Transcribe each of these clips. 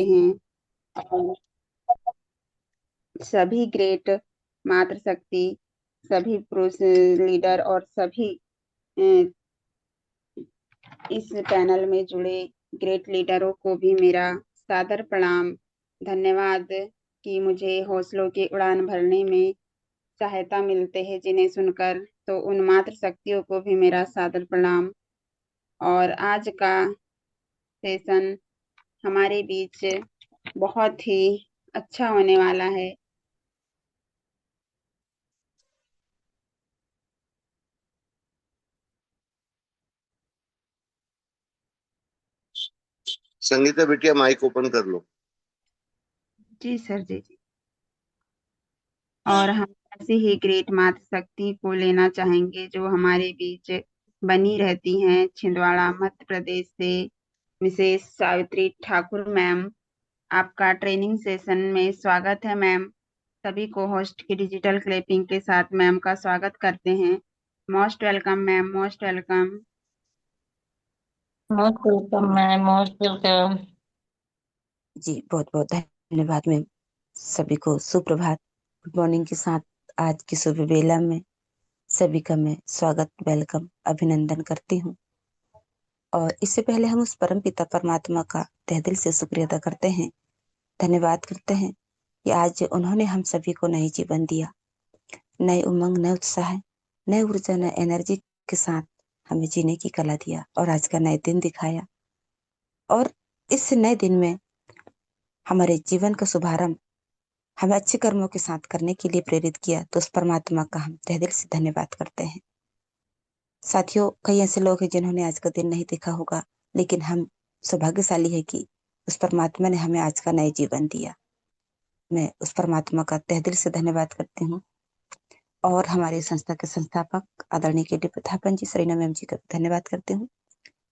हैं। और सभी ग्रेट मातृशक्ति, सभी पुरुष लीडर और सभी अ, इस पैनल में जुड़े ग्रेट लीडरों को भी मेरा सादर प्रणाम। धन्यवाद कि मुझे हौसलों की उड़ान भरने में सहायता मिलते हैं जिन्हें सुनकर। तो उन मातृशक्तियों को भी मेरा सादर प्रणाम। और आज का सेशन हमारे बीच बहुत ही अच्छा होने वाला है। संगीता बिटिया माइक ओपन कर लो। जी सर, जी जी। और हम ऐसी ही ग्रेट मातृशक्ति को लेना चाहेंगे जो हमारे बीच बनी रहती हैं। छिंदवाड़ा मध्य प्रदेश से मिसेस सावित्री ठाकुर मैम, आपका ट्रेनिंग सेशन में स्वागत है मैम। सभी को होस्ट की डिजिटल क्लैपिंग के साथ मैम का स्वागत करते हैं। Most welcome ma'am, most welcome. Most welcome ma'am, most welcome. जी बहुत बहुत धन्यवाद मैम। सभी को सुप्रभात, गुड मॉर्निंग के साथ आज की सुबह बेला में सभी का मैं स्वागत, वेलकम, अभिनंदन करती हूँ। और इससे पहले हम उस परम पिता परमात्मा का तहे दिल से शुक्रिया अदा करते हैं, धन्यवाद करते हैं कि आज उन्होंने हम सभी को नई जीवन दिया, नए उमंग, नए उत्साह, नए ऊर्जा, नए एनर्जी के साथ हमें जीने की कला दिया और आज का नए दिन दिखाया। और इस नए दिन में हमारे जीवन का शुभारंभ हमें अच्छे कर्मों के साथ करने के लिए प्रेरित किया, तो उस परमात्मा का हम तहे दिल से धन्यवाद करते हैं। साथियों, कई ऐसे लोग हैं जिन्होंने आज का दिन नहीं देखा होगा, लेकिन हम सौभाग्यशाली है कि उस परमात्मा ने हमें आज का नया जीवन दिया। मैं उस परमात्मा का तहे दिल से धन्यवाद करती हूँ। और हमारे संस्था के संस्थापक आदरणीय के.डी. प्रतापन जी, सरीना मैम जी का धन्यवाद करती हूँ,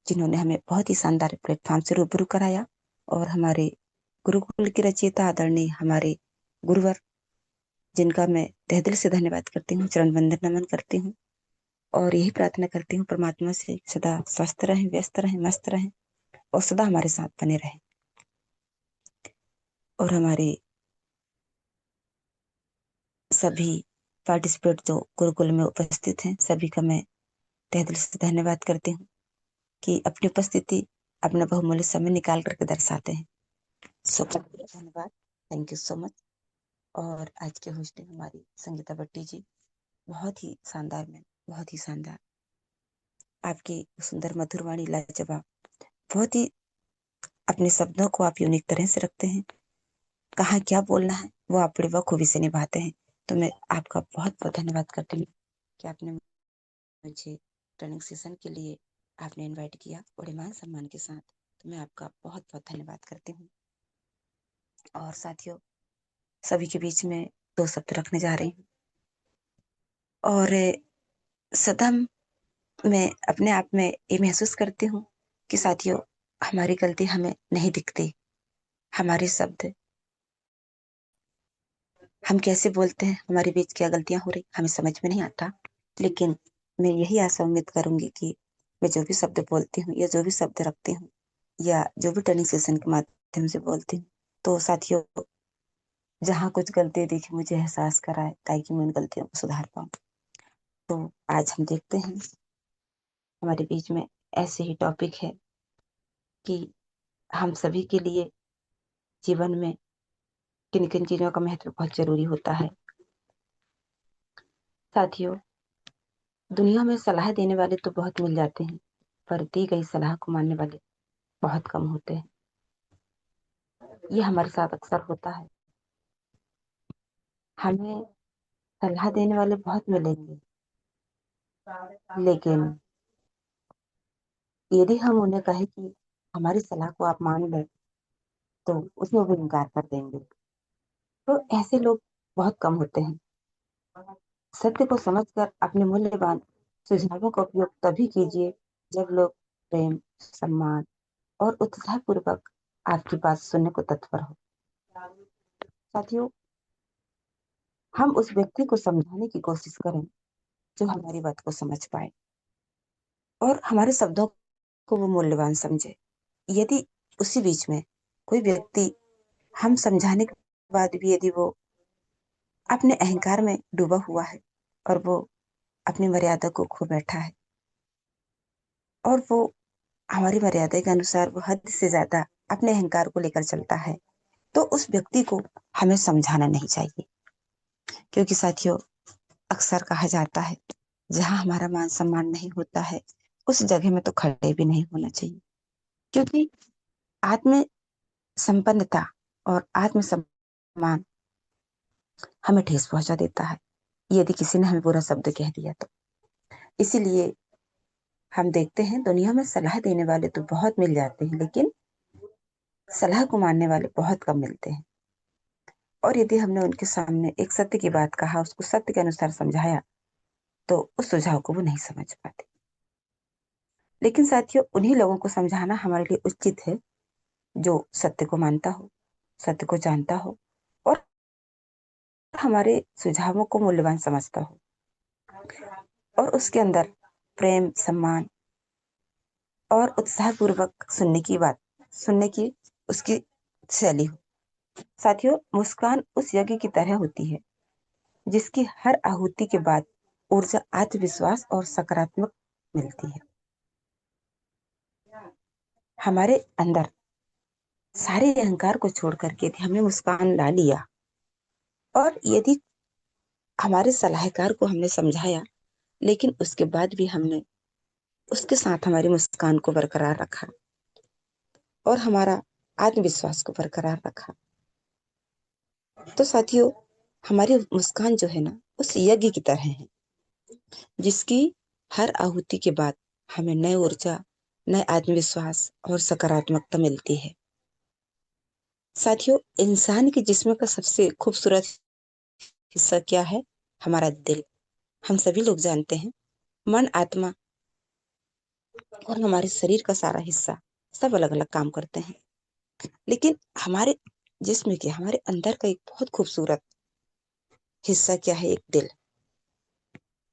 जिन्होंने हमें बहुत ही शानदार प्लेटफॉर्म से रूबरू कराया। और हमारे गुरुकुल के रचयिता आदरणीय हमारे गुरुवर, जिनका मैं तहे दिल से धन्यवाद करती हूँ, चरण वंदन नमन करती हूँ। और यही प्रार्थना करती हूँ परमात्मा से सदा स्वस्थ रहें, व्यस्त रहें, मस्त रहें और सदा हमारे साथ बने रहें। और हमारे सभी पार्टिसिपेट जो गुरुकुल में उपस्थित हैं, सभी का मैं तहे दिल से धन्यवाद करती हूँ कि अपनी उपस्थिति, अपना बहुमूल्य समय निकाल करके दर्शाते हैं। सो धन्यवाद, थैंक यू सो मच। और आज के होस्टिंग हमारी संगीता भट्टी जी, बहुत ही शानदार मैम, बहुत ही शानदार। आपकी सुंदर मधुर वाणी लाजवाब, बहुत ही अपने शब्दों को आप यूनिक तरह से रखते हैं। कहाँ क्या बोलना है वो आप बड़े बखूबी से निभाते हैं। तो मैं आपका बहुत बहुत धन्यवाद करती हूँ कि आपने मुझे ट्रेनिंग सेशन के लिए आपने इनवाइट किया बड़े मान सम्मान के साथ। तो मैं आपका बहुत बहुत धन्यवाद करती हूँ। और साथियों, सभी के बीच में दो शब्द रखने जा रही हूँ। और सदा मैं अपने आप में ये महसूस करती हूँ कि साथियों, हमारी गलती हमें नहीं दिखती, हमारे शब्द, हम कैसे बोलते हैं, हमारे बीच क्या गलतियां हो रही हमें समझ में नहीं आता। लेकिन मैं यही आशा उम्मीद करूंगी कि मैं जो भी शब्द बोलती हूँ या जो भी शब्द रखती हूँ या जो भी ट्रेनिंग सेशन के माध्यम से बोलती हूँ, तो साथियों, जहाँ कुछ गलती दिखी मुझे एहसास कराए ताकि मैं उन गलतियों को सुधार पाऊँ। तो आज हम देखते हैं हमारे बीच में ऐसे ही टॉपिक है कि हम सभी के लिए जीवन में किन किन चीजों का महत्व बहुत जरूरी होता है। साथियों, दुनिया में सलाह देने वाले तो बहुत मिल जाते हैं, पर दी गई सलाह को मानने वाले बहुत कम होते हैं। ये हमारे साथ अक्सर होता है। हमें सलाह देने वाले बहुत मिलेंगे, लेकिन यदि हम उन्हें कहें कि हमारी सलाह को आप मान लें, तो उसमें वो इनकार कर देंगे। तो ऐसे लोग बहुत कम होते हैं। सत्य को समझकर अपने मूल्यवान सुझावों का उपयोग तभी कीजिए जब लोग प्रेम, सम्मान और उत्साह पूर्वक आपकी बात सुनने को तत्पर हो। साथियों, हम उस व्यक्ति को समझाने की कोशिश करें जो हमारी बात को समझ पाए और हमारे शब्दों को वो मूल्यवान समझे। यदि उसी बीच में कोई व्यक्ति हम समझाने के बाद भी यदि वो अपने अहंकार में डूबा हुआ है और वो अपनी मर्यादा को खो बैठा है और वो हमारी मर्यादा के अनुसार वो हद से ज्यादा अपने अहंकार को लेकर चलता है, तो उस व्यक्ति को हमें समझाना नहीं चाहिए। क्योंकि साथियों, अक्सर कहा जाता है जहां हमारा मान सम्मान नहीं होता है उस जगह में तो खड़े भी नहीं होना चाहिए। क्योंकि आत्म संपन्नता और आत्म सम्मान हमें ठेस पहुंचा देता है यदि किसी ने हमें बुरा शब्द कह दिया तो। इसीलिए हम देखते हैं दुनिया में सलाह देने वाले तो बहुत मिल जाते हैं, लेकिन सलाह को मानने वाले बहुत कम मिलते हैं। और यदि हमने उनके सामने एक सत्य की बात कहा, उसको सत्य के अनुसार समझाया, तो उस सुझाव को वो नहीं समझ पाते। लेकिन साथियों, उन्हीं लोगों को समझाना हमारे लिए उचित है जो सत्य को मानता हो, सत्य को जानता हो और हमारे सुझावों को मूल्यवान समझता हो और उसके अंदर प्रेम, सम्मान और उत्साहपूर्वक सुनने की उसकी शैली हो। साथियों, मुस्कान उस यज्ञ की तरह होती है जिसकी हर आहुति के बाद ऊर्जा, आत्मविश्वास और सकारात्मक मिलती है। हमारे अंदर सारे अहंकार को छोड़ करके यदि हमने मुस्कान ला लिया और यदि हमारे सलाहकार को हमने समझाया, लेकिन उसके बाद भी हमने उसके साथ हमारी मुस्कान को बरकरार रखा और हमारा आत्मविश्वास को बरकरार रखा, तो साथियों, हमारी मुस्कान जो है ना, उस यज्ञ की तरह है जिसकी हर आहुति के बाद हमें नई ऊर्जा, नए आत्मविश्वास और सकारात्मकता मिलती है। साथियों, इंसान के जिस्म का सबसे खूबसूरत हिस्सा क्या है? हमारा दिल। हम सभी लोग जानते हैं मन, आत्मा और हमारे शरीर का सारा हिस्सा सब अलग अलग काम करते हैं, लेकिन हमारे जिस्म के, हमारे अंदर का एक बहुत खूबसूरत हिस्सा क्या है? एक दिल।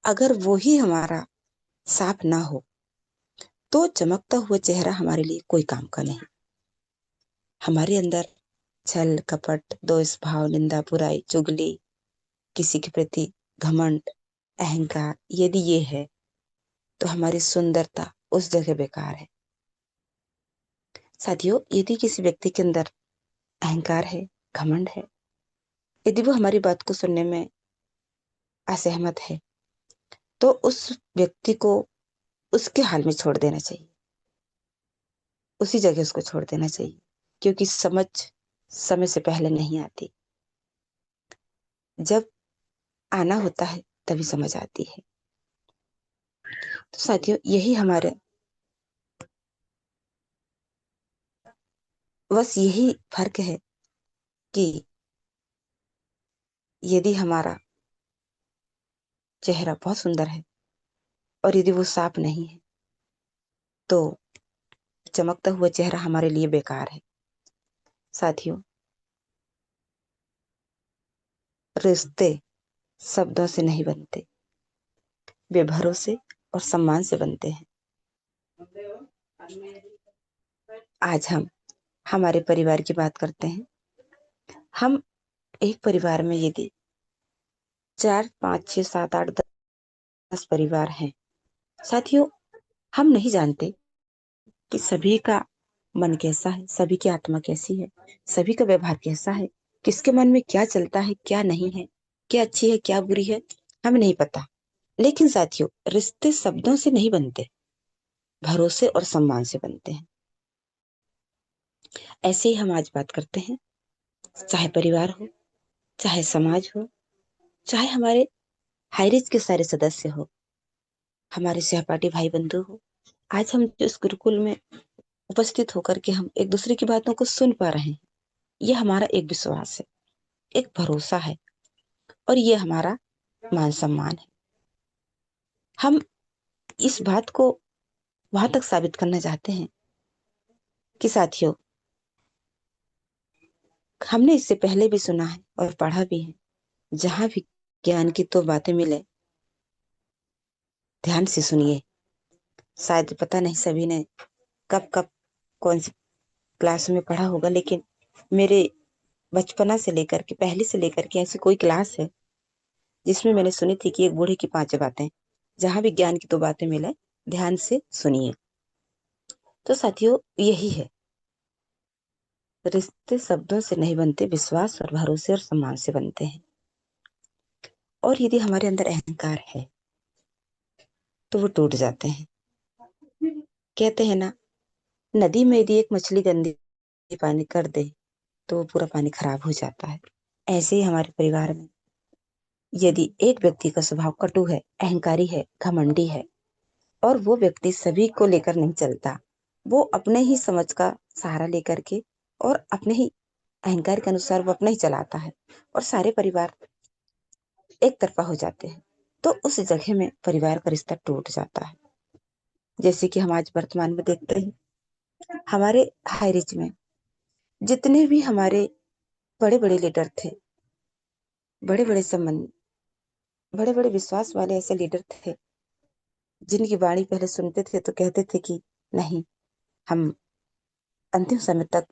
अगर वो ही हमारा साफ ना हो तो चमकता हुआ चेहरा हमारे लिए कोई काम का नहीं। हमारे अंदर छल, कपट, दोष भाव, निंदा, बुराई, चुगली, किसी के प्रति घमंड, अहंकार यदि ये है तो हमारी सुंदरता उस जगह बेकार है। साथियों, यदि किसी व्यक्ति के अंदर अहंकार है, घमंड है, यदि वो हमारी बात को सुनने में असहमत है, तो उस व्यक्ति को उसके हाल में छोड़ देना चाहिए, उसी जगह उसको छोड़ देना चाहिए। क्योंकि समझ समय से पहले नहीं आती, जब आना होता है तभी समझ आती है। तो साथियों, यही हमारे बस यही फर्क है कि यदि हमारा चेहरा बहुत सुंदर है और यदि वो साफ नहीं है तो चमकता हुआ चेहरा हमारे लिए बेकार है। साथियों, रिश्ते शब्दों से नहीं बनते, वे भरोसे और सम्मान से बनते हैं। आज हम हमारे परिवार की बात करते हैं। हम एक परिवार में यदि 4, 5, 6, 7, 8, 10 परिवार हैं, साथियों, हम नहीं जानते कि सभी का मन कैसा है, सभी की आत्मा कैसी है, सभी का व्यवहार कैसा है, किसके मन में क्या चलता है, क्या नहीं है, क्या अच्छी है, क्या बुरी है, हमें नहीं पता। लेकिन साथियों, रिश्ते शब्दों से नहीं बनते, भरोसे और सम्मान से बनते हैं। ऐसे ही हम आज बात करते हैं, चाहे परिवार हो, चाहे समाज हो, चाहे हमारे हाईरिज के सारे सदस्य हो, हमारे सहपाठी भाई बंधु हो। आज हम जो इस गुरुकुल में उपस्थित होकर के हम एक दूसरे की बातों को सुन पा रहे हैं, यह हमारा एक विश्वास है, एक भरोसा है और ये हमारा मान सम्मान है। हम इस बात को वहां तक साबित करना चाहते हैं कि साथियों, हमने इससे पहले भी सुना है और पढ़ा भी है, जहां भी ज्ञान की तो बातें मिले, ध्यान से सुनिए। शायद पता नहीं सभी ने कब कब कौन सी क्लास में पढ़ा होगा, लेकिन मेरे बचपना से लेकर के पहली से लेकर के ऐसी कोई क्लास है जिसमें मैंने सुनी थी कि एक बूढ़े की 5 बातें। जहां भी ज्ञान की 2 बातें मिले, ध्यान से सुनिए। तो साथियों, यही है, रिश्ते शब्दों से नहीं बनते, विश्वास और भरोसे और सम्मान से बनते हैं। और यदि हमारे अंदर अहंकार है तो वो टूट जाते हैं। कहते हैं ना, नदी में यदि एक मछली गंदी पानी कर दे तो वो पूरा पानी खराब हो जाता है। ऐसे ही हमारे परिवार में यदि एक व्यक्ति का स्वभाव कटु है, अहंकारी है, घमंडी है, और वो व्यक्ति सभी को लेकर नहीं चलता, वो अपने ही समझ का सहारा लेकर के और अपने ही अहंकार के अनुसार वो अपना ही चलाता है, और सारे परिवार एक तरफा हो जाते हैं, तो उस जगह में परिवार का रिश्ता टूट जाता है। जैसे कि हम आज वर्तमान में देखते हैं, हमारे हाई रिच में जितने भी हमारे बड़े बड़े लीडर थे, बड़े बड़े संबंध, बड़े बड़े विश्वास वाले ऐसे लीडर थे जिनकी वाणी पहले सुनते थे तो कहते थे कि नहीं, हम अंतिम समय तक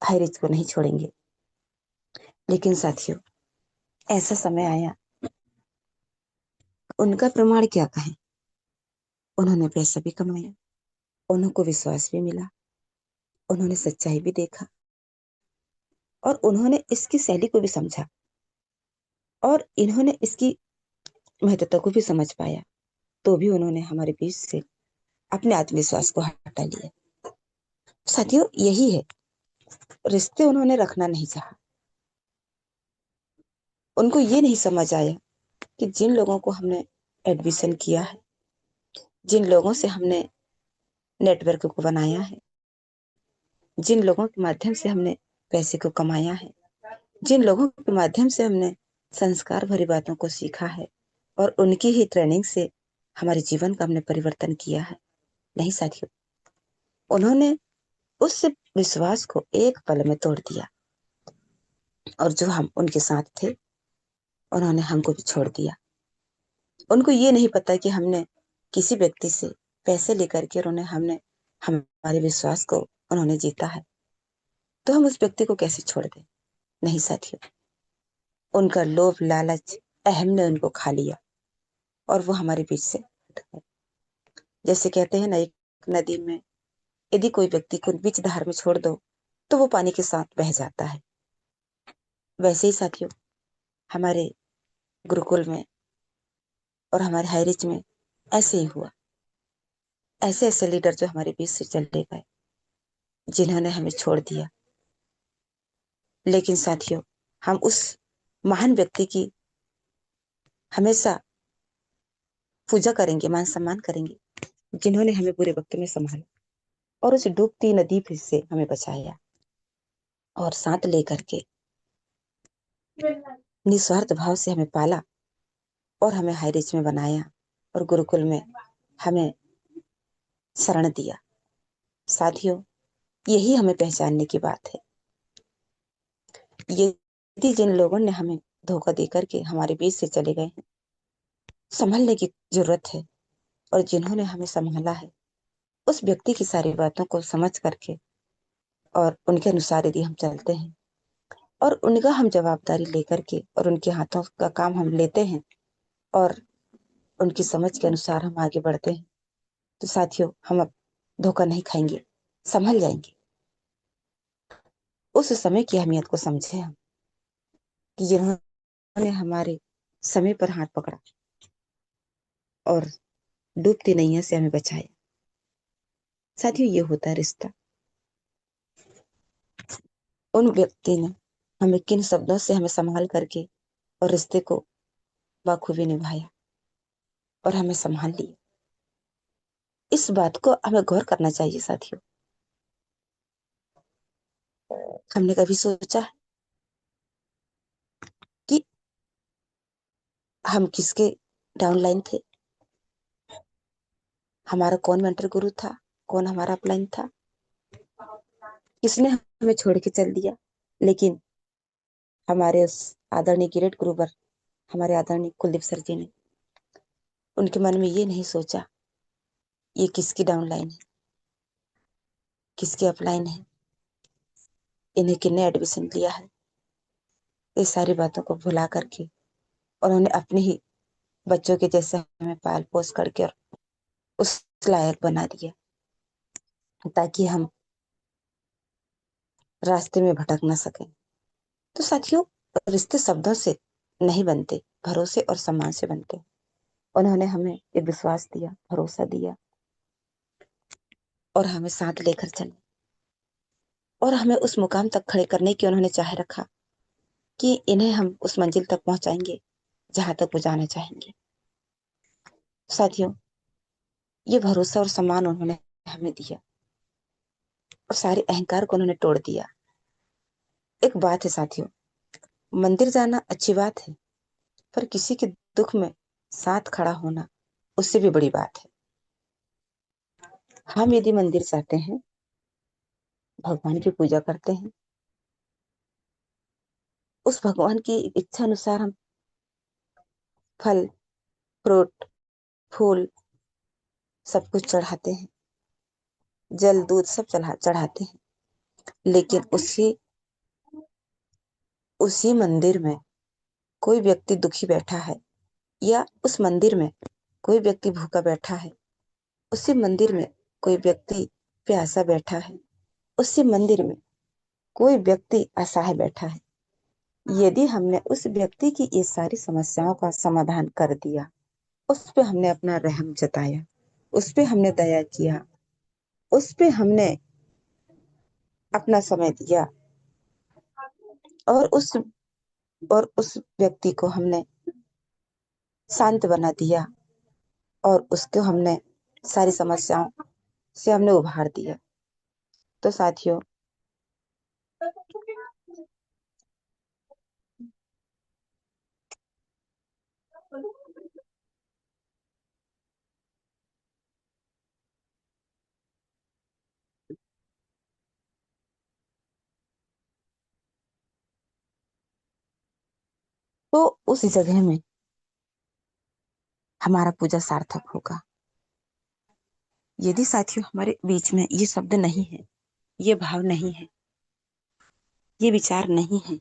हाई रिच को नहीं छोड़ेंगे। लेकिन साथियों, ऐसा समय आया, उनका प्रमाण क्या कहें। उन्होंने पैसा भी कमाया, उनको विश्वास भी मिला, उन्होंने सच्चाई भी देखा, और उन्होंने इसकी शैली को भी समझा, और इन्होंने इसकी महत्वता को भी समझ पाया। तो भी उन्होंने हमारे बीच से अपने आत्मविश्वास को हटा लिया। साथियों, यही है, रिश्ते उन्होंने रखना नहीं चाहा। उनको ये नहीं समझ आया कि जिन लोगों को हमने एडमिशन किया है, जिन लोगों से हमने नेटवर्क को बनाया है, जिन लोगों के माध्यम से हमने पैसे को कमाया है, जिन लोगों के माध्यम से हमने संस्कार भरी बातों को सीखा है, और उनकी ही ट्रेनिंग से हमारे जीवन का हमने परिवर्तन किया है, नहीं साथियों, उन्होंने उस विश्वास को एक पल में तोड़ दिया, और जो हम उनके साथ थे उन्होंने हमको भी छोड़ दिया। उनको ये नहीं पता कि हमने किसी व्यक्ति से पैसे लेकर के उन्होंने हमने हमारे विश्वास को उन्होंने जीता है, तो हम उस व्यक्ति को कैसे छोड़ दें। नहीं साथियों, उनका लोभ, लालच, अहम ने उनको खा लिया, और वो हमारे बीच से हट गए। जैसे कहते हैं ना, एक नदी में यदि कोई व्यक्ति को बीच धार में छोड़ दो तो वो पानी के साथ बह जाता है। वैसे ही साथियों, हमारे गुरुकुल में और हमारे हाईरिच में ऐसे ही हुआ। ऐसे ऐसे लीडर जो हमारे बीच से चले गए, जिन्होंने हमें छोड़ दिया। लेकिन साथियों, हम उस महान व्यक्ति की हमेशा पूजा करेंगे, मान सम्मान करेंगे, जिन्होंने हमें बुरे वक्त में संभाला और उस डूबती नदी से हमें बचाया, और साथ लेकर के निस्वार्थ भाव से हमें पाला, और हमें हाईरिच में बनाया, और गुरुकुल में हमें शरण दिया। साथियों, यही हमें पहचानने की बात है। यदि जिन लोगों ने हमें धोखा देकर के हमारे बीच से चले गए हैं, संभलने की जरूरत है, और जिन्होंने हमें संभाला है, उस व्यक्ति की सारी बातों को समझ करके और उनके अनुसार यदि हम चलते हैं, और उनका हम जवाबदारी लेकर के और उनके हाथों का काम हम लेते हैं, और उनकी समझ के अनुसार हम आगे बढ़ते हैं, तो साथियों, हम अब धोखा नहीं खाएंगे, संभल जाएंगे। उस समय की अहमियत को समझे हम, कि जिन्होंने हमारे समय पर हाथ पकड़ा और डूबती नैया से हमें बचाया। साथियों, ये होता है रिश्ता। उन व्यक्ति ने हमें किन शब्दों से हमें संभाल करके और रिश्ते को बाखूबी निभाया और हमें संभाल लिया। इस बात को हमें गौर करना चाहिए साथियों। हमने कभी सोचा है कि हम किसके डाउनलाइन थे, हमारा कौन मेंटर गुरु था, कौन हमारा अपलाइन था, किसने हमें छोड़ के चल दिया। लेकिन हमारे उस आदरणीय ग्रेट गुरुवर, हमारे आदरणीय कुलदीप सर जी ने उनके मन में ये नहीं सोचा ये किसकी डाउनलाइन है, किसकी अपलाइन है, इन्हें किन्ने एडमिशन लिया है, ये सारी बातों को भुला करके उन्होंने अपने ही बच्चों के जैसे हमें पाल पोस करके और उस लायक बना दिया ताकि हम रास्ते में भटक ना सकें। तो साथियों, रिश्ते शब्दों से नहीं बनते, भरोसे और सम्मान से बनते। उन्होंने हमें एक विश्वास दिया, भरोसा दिया और हमें साथ लेकर चले और हमें उस मुकाम तक खड़े करने की उन्होंने चाह रखा कि इन्हें हम उस मंजिल तक पहुंचाएंगे जहां तक वो जाना चाहेंगे। साथियों, ये भरोसा और सम्मान उन्होंने हमें दिया और सारे अहंकार को उन्होंने तोड़ दिया। एक बात है साथियों, मंदिर जाना अच्छी बात है, पर किसी के दुख में साथ खड़ा होना उससे भी बड़ी बात है। हम यदि मंदिर जाते हैं, भगवान की पूजा करते हैं, उस भगवान की इच्छा अनुसार हम फल, फ्रूट, फूल सब कुछ चढ़ाते हैं, जल दूध सब चढ़ाते हैं, लेकिन उसी मंदिर में कोई व्यक्ति दुखी बैठा है या उस मंदिर में कोई व्यक्ति भूखा बैठा है, उसी मंदिर में कोई व्यक्ति प्यासा बैठा है, उसी मंदिर में कोई व्यक्ति असहाय बैठा है, यदि हमने उस व्यक्ति की ये सारी समस्याओं का समाधान कर दिया, उस पे हमने अपना रहम जताया, उस पे हमने दया किया, उस पे हमने अपना समय दिया और उस व्यक्ति को हमने शांत बना दिया और उसको हमने सारी समस्याओं से हमने उभार दिया। तो साथियों, तो उस जगह में हमारा पूजा सार्थक होगा। यदि साथियों हमारे बीच में ये शब्द नहीं है, ये भाव नहीं है, ये विचार नहीं है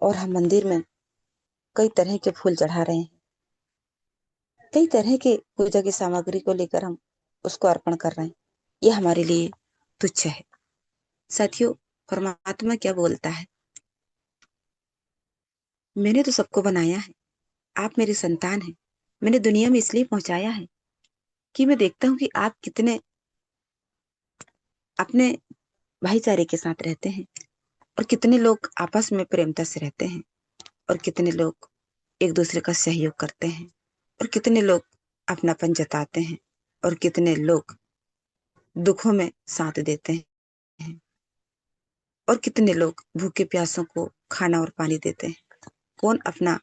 और हम मंदिर में कई तरह के फूल चढ़ा रहे हैं, कई तरह के पूजा की सामग्री को लेकर हम उसको अर्पण कर रहे हैं, ये हमारे लिए तुच्छ है। साथियों, परमात्मा क्या बोलता है, मैंने तो सबको बनाया है, आप मेरे संतान हैं, मैंने दुनिया में इसलिए पहुंचाया है कि मैं देखता हूं कि आप कितने अपने भाईचारे के साथ रहते हैं और कितने लोग आपस में प्रेमता से रहते हैं और कितने लोग एक दूसरे का सहयोग करते हैं और कितने लोग अपनापन जताते हैं और कितने लोग दुखों में साथ देते हैं और कितने लोग भूखे प्यासों को खाना और पानी देते हैं। कौन अपना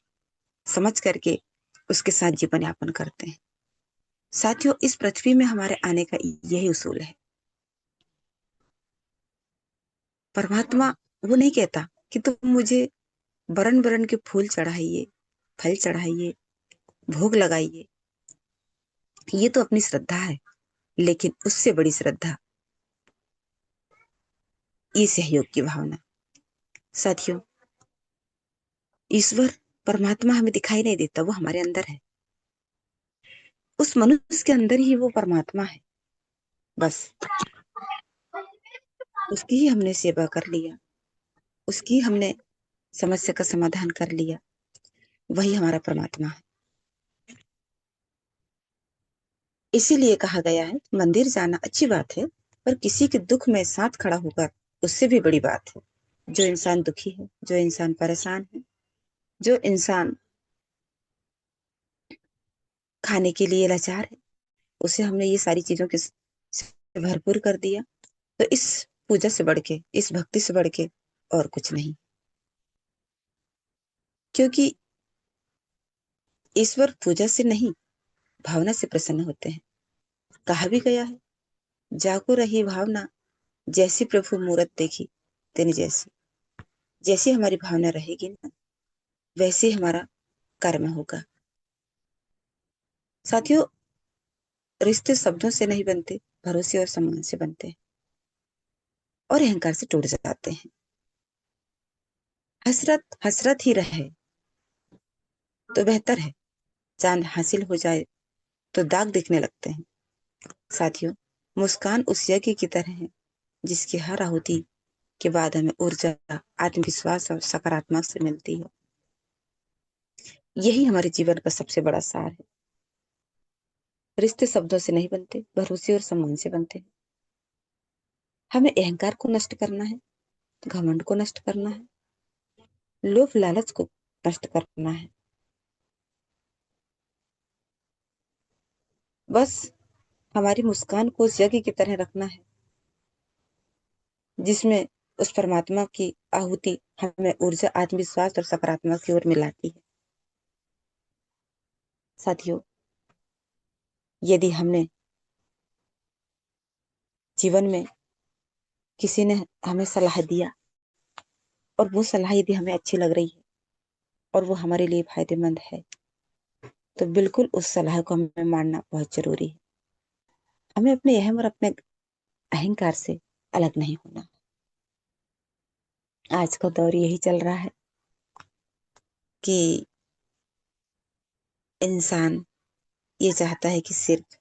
समझ करके उसके साथ जीवन यापन करते हैं। साथियों, इस पृथ्वी में हमारे आने का यही उसूल है। परमात्मा वो नहीं कहता कि तुम मुझे बरन बरन के फूल चढ़ाइए, फल चढ़ाइए, भोग लगाइए, ये तो अपनी श्रद्धा है, लेकिन उससे बड़ी श्रद्धा ये सहयोग की भावना। साथियों, ईश्वर परमात्मा हमें दिखाई नहीं देता, वो हमारे अंदर है, उस मनुष्य के अंदर ही वो परमात्मा है। बस उसकी ही हमने सेवा कर लिया, उसकी हमने समस्या का समाधान कर लिया, वही हमारा परमात्मा है। इसीलिए कहा गया है, मंदिर जाना अच्छी बात है, पर किसी के दुख में साथ खड़ा होकर उससे भी बड़ी बात है। जो इंसान दुखी है, जो इंसान परेशान है, जो इंसान खाने के लिए लाचार है, उसे हमने ये सारी चीजों के से भरपूर कर दिया, तो इस पूजा से बढ़ के, इस भक्ति से बढ़ के और कुछ नहीं। क्योंकि ईश्वर पूजा से नहीं, भावना से प्रसन्न होते हैं। कहा भी गया है, जाको रही भावना, जैसी प्रभु मूरत देखी तेने जैसी। जैसी हमारी भावना रहेगी ना, वैसे हमारा कर्म होगा। साथियों, रिश्ते शब्दों से नहीं बनते, भरोसे और सम्मान से बनते हैं। और अहंकार से टूट जाते हैं। हसरत हसरत ही रहे तो बेहतर है, चांद हासिल हो जाए तो दाग दिखने लगते हैं। साथियों, मुस्कान उस यज्ञ की तरह है जिसकी हर आहुति के बाद हमें ऊर्जा, आत्मविश्वास और सकारात्मक से मिलती है। यही हमारे जीवन का सबसे बड़ा सार है। रिश्ते शब्दों से नहीं बनते, भरोसे और सम्मान से बनते हैं। हमें अहंकार को नष्ट करना है, घमंड को नष्ट करना है, लोभ लालच को नष्ट करना है। बस हमारी मुस्कान को उस यज्ञ की तरह रखना है जिसमें उस परमात्मा की आहुति हमें ऊर्जा, आत्मविश्वास और सकारात्मक की ओर मिलाती है। साथियों, यदि हमने जीवन में किसी ने हमें सलाह दिया और वो सलाह यदि हमें अच्छी लग रही है और वो हमारे लिए फायदेमंद है, तो बिल्कुल उस सलाह को हमें मानना बहुत जरूरी है। हमें अपने अहम और अपने अहंकार से अलग नहीं होना। आज का दौर यही चल रहा है कि इंसान ये चाहता है कि सिर्फ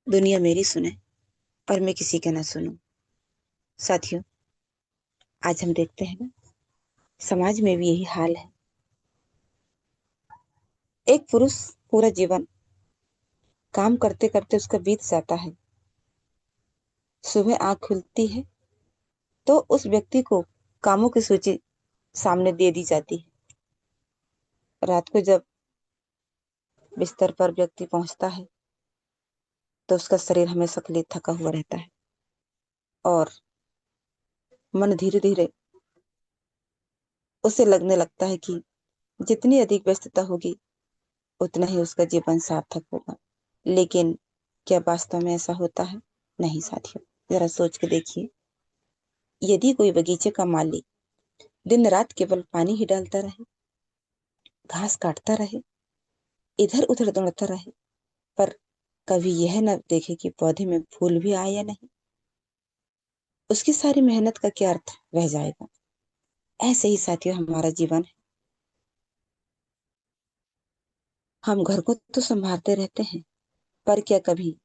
दुनिया मेरी सुने और मैं किसी का ना सुनूं। साथियों, आज हम देखते हैं ना, समाज में भी यही हाल है। एक पुरुष पूरा जीवन काम करते करते उसका बीत जाता है। सुबह आंख खुलती है तो उस व्यक्ति को कामों की सूची सामने दे दी जाती है। रात को जब बिस्तर पर व्यक्ति पहुंचता है तो उसका शरीर हमेशा के लिए थका हुआ रहता है और मन धीरे धीरे उसे लगने लगता है कि जितनी अधिक व्यस्तता होगी उतना ही उसका जीवन सार्थक होगा। लेकिन क्या वास्तव में ऐसा होता है? नहीं साथियों, जरा सोच के देखिए। यदि कोई बगीचे का माली दिन रात केवल पानी ही डालता रहे, घास काटता रहे, इधर उधर दौड़ता रहे, पर कभी यह न देखे कि पौधे में फूल भी आए या नहीं, उसकी सारी मेहनत का क्या अर्थ रह जाएगा? ऐसे ही साथियों हमारा जीवन है। हम घर को तो संभालते रहते हैं, पर क्या कभी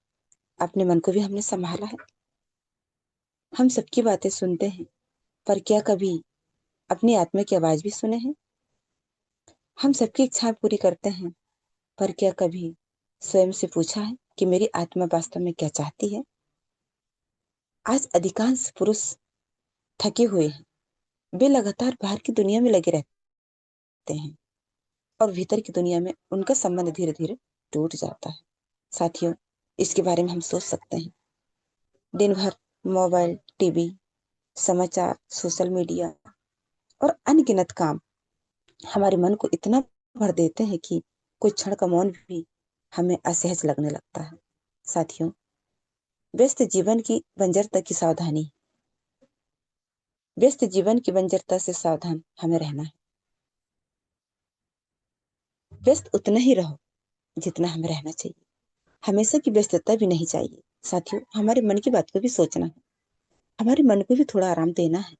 अपने मन को भी हमने संभाला है? हम सबकी बातें सुनते हैं, पर क्या कभी अपनी आत्मा की आवाज भी सुने हैं? हम सबकी इच्छाएं पूरी करते हैं, पर क्या कभी स्वयं से पूछा है कि मेरी आत्मा वास्तव में क्या चाहती है? आज अधिकांश पुरुष थके हुए हैं, वे लगातार बाहर की दुनिया में लगे रहते हैं और भीतर की दुनिया में उनका संबंध धीरे धीरे टूट जाता है। साथियों, इसके बारे में हम सोच सकते हैं। दिन भर मोबाइल, टीवी, समाचार, सोशल मीडिया और अनगिनत काम हमारे मन को इतना भर देते हैं कि कुछ क्षण का मौन भी हमें असहज लगने लगता है। साथियों, व्यस्त जीवन की बंजरता की सावधानी, व्यस्त जीवन की बंजरता से सावधान हमें रहना है। व्यस्त उतना ही रहो जितना हमें रहना चाहिए। हमेशा की व्यस्तता भी नहीं चाहिए। साथियों, हमारे मन की बात को भी सोचना है, हमारे मन को भी थोड़ा आराम देना है।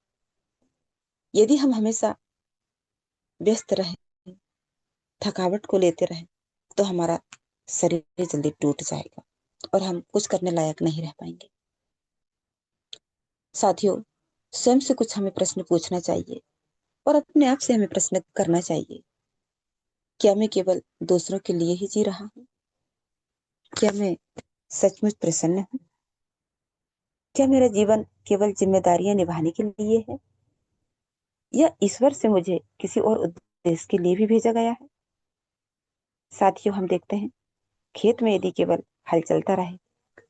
यदि हम हमेशा व्यस्त रहे, थकावट को लेते रहे, तो हमारा शरीर जल्दी टूट जाएगा और हम कुछ करने लायक नहीं रह पाएंगे। साथियों, स्वयं से कुछ हमें प्रश्न पूछना चाहिए और अपने आप से हमें प्रश्न करना चाहिए। क्या मैं केवल दूसरों के लिए ही जी रहा हूँ? क्या मैं सचमुच प्रसन्न हूँ? क्या मेरा जीवन केवल जिम्मेदारियां निभाने के लिए है या ईश्वर से मुझे किसी और उद्देश्य के लिए भी भेजा गया है? साथियों, हम देखते हैं खेत में यदि केवल हल चलता रहे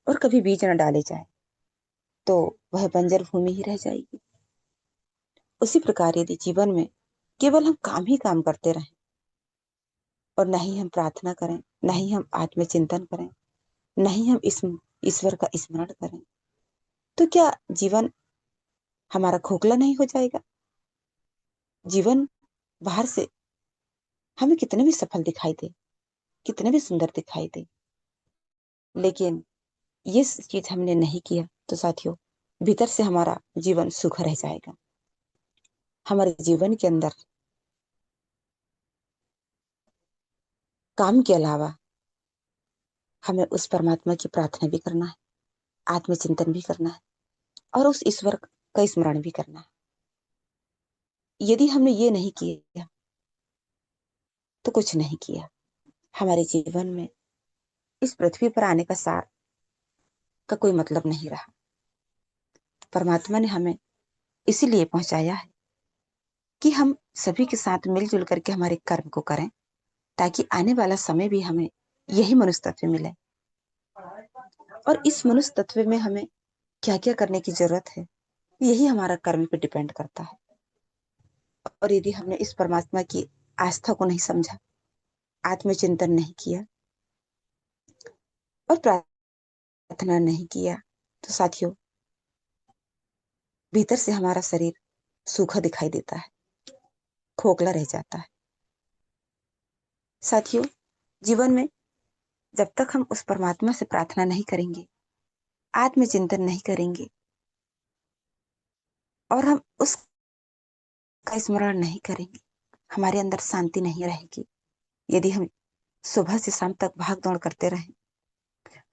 और कभी बीज न डाले जाए तो वह बंजर भूमि ही रह जाएगी। उसी प्रकार यदि जीवन में केवल हम काम ही काम करते रहें और न ही हम प्रार्थना करें, न ही हम आत्मचिंतन करें, न ही हम इस ईश्वर का स्मरण करें, तो क्या जीवन हमारा खोखला नहीं हो जाएगा? जीवन बाहर से हमें कितने भी सफल दिखाई दे, कितने भी सुंदर दिखाई दे, लेकिन ये चीज हमने नहीं किया तो साथियों भीतर से हमारा जीवन सुखा रह जाएगा। हमारे जीवन के अंदर काम के अलावा हमें उस परमात्मा की प्रार्थना भी करना है, आत्मचिंतन भी करना है और उस ईश्वर का स्मरण भी करना है। यदि हमने ये नहीं किया तो कुछ नहीं किया। हमारे जीवन में इस पृथ्वी पर आने का सार का कोई मतलब नहीं रहा। परमात्मा ने हमें इसीलिए पहुंचाया है कि हम सभी के साथ मिलजुल करके हमारे कर्म को करें, ताकि आने वाला समय भी हमें यही मनुष्य तत्व मिले। और इस मनुष्य तत्व में हमें क्या क्या करने की जरूरत है, यही हमारा कर्म पे डिपेंड करता है। और यदि हमने इस परमात्मा की आस्था को नहीं समझा, आत्मचिंतन नहीं किया और प्रार्थना नहीं किया, तो साथियों भीतर से हमारा शरीर सूखा दिखाई देता है, खोखला रह जाता है। साथियों, जीवन में जब तक हम उस परमात्मा से प्रार्थना नहीं करेंगे, आत्मचिंतन नहीं करेंगे और हम उसका स्मरण नहीं करेंगे, हमारे अंदर शांति नहीं रहेगी। यदि हम सुबह से शाम तक भाग दौड़ करते रहें,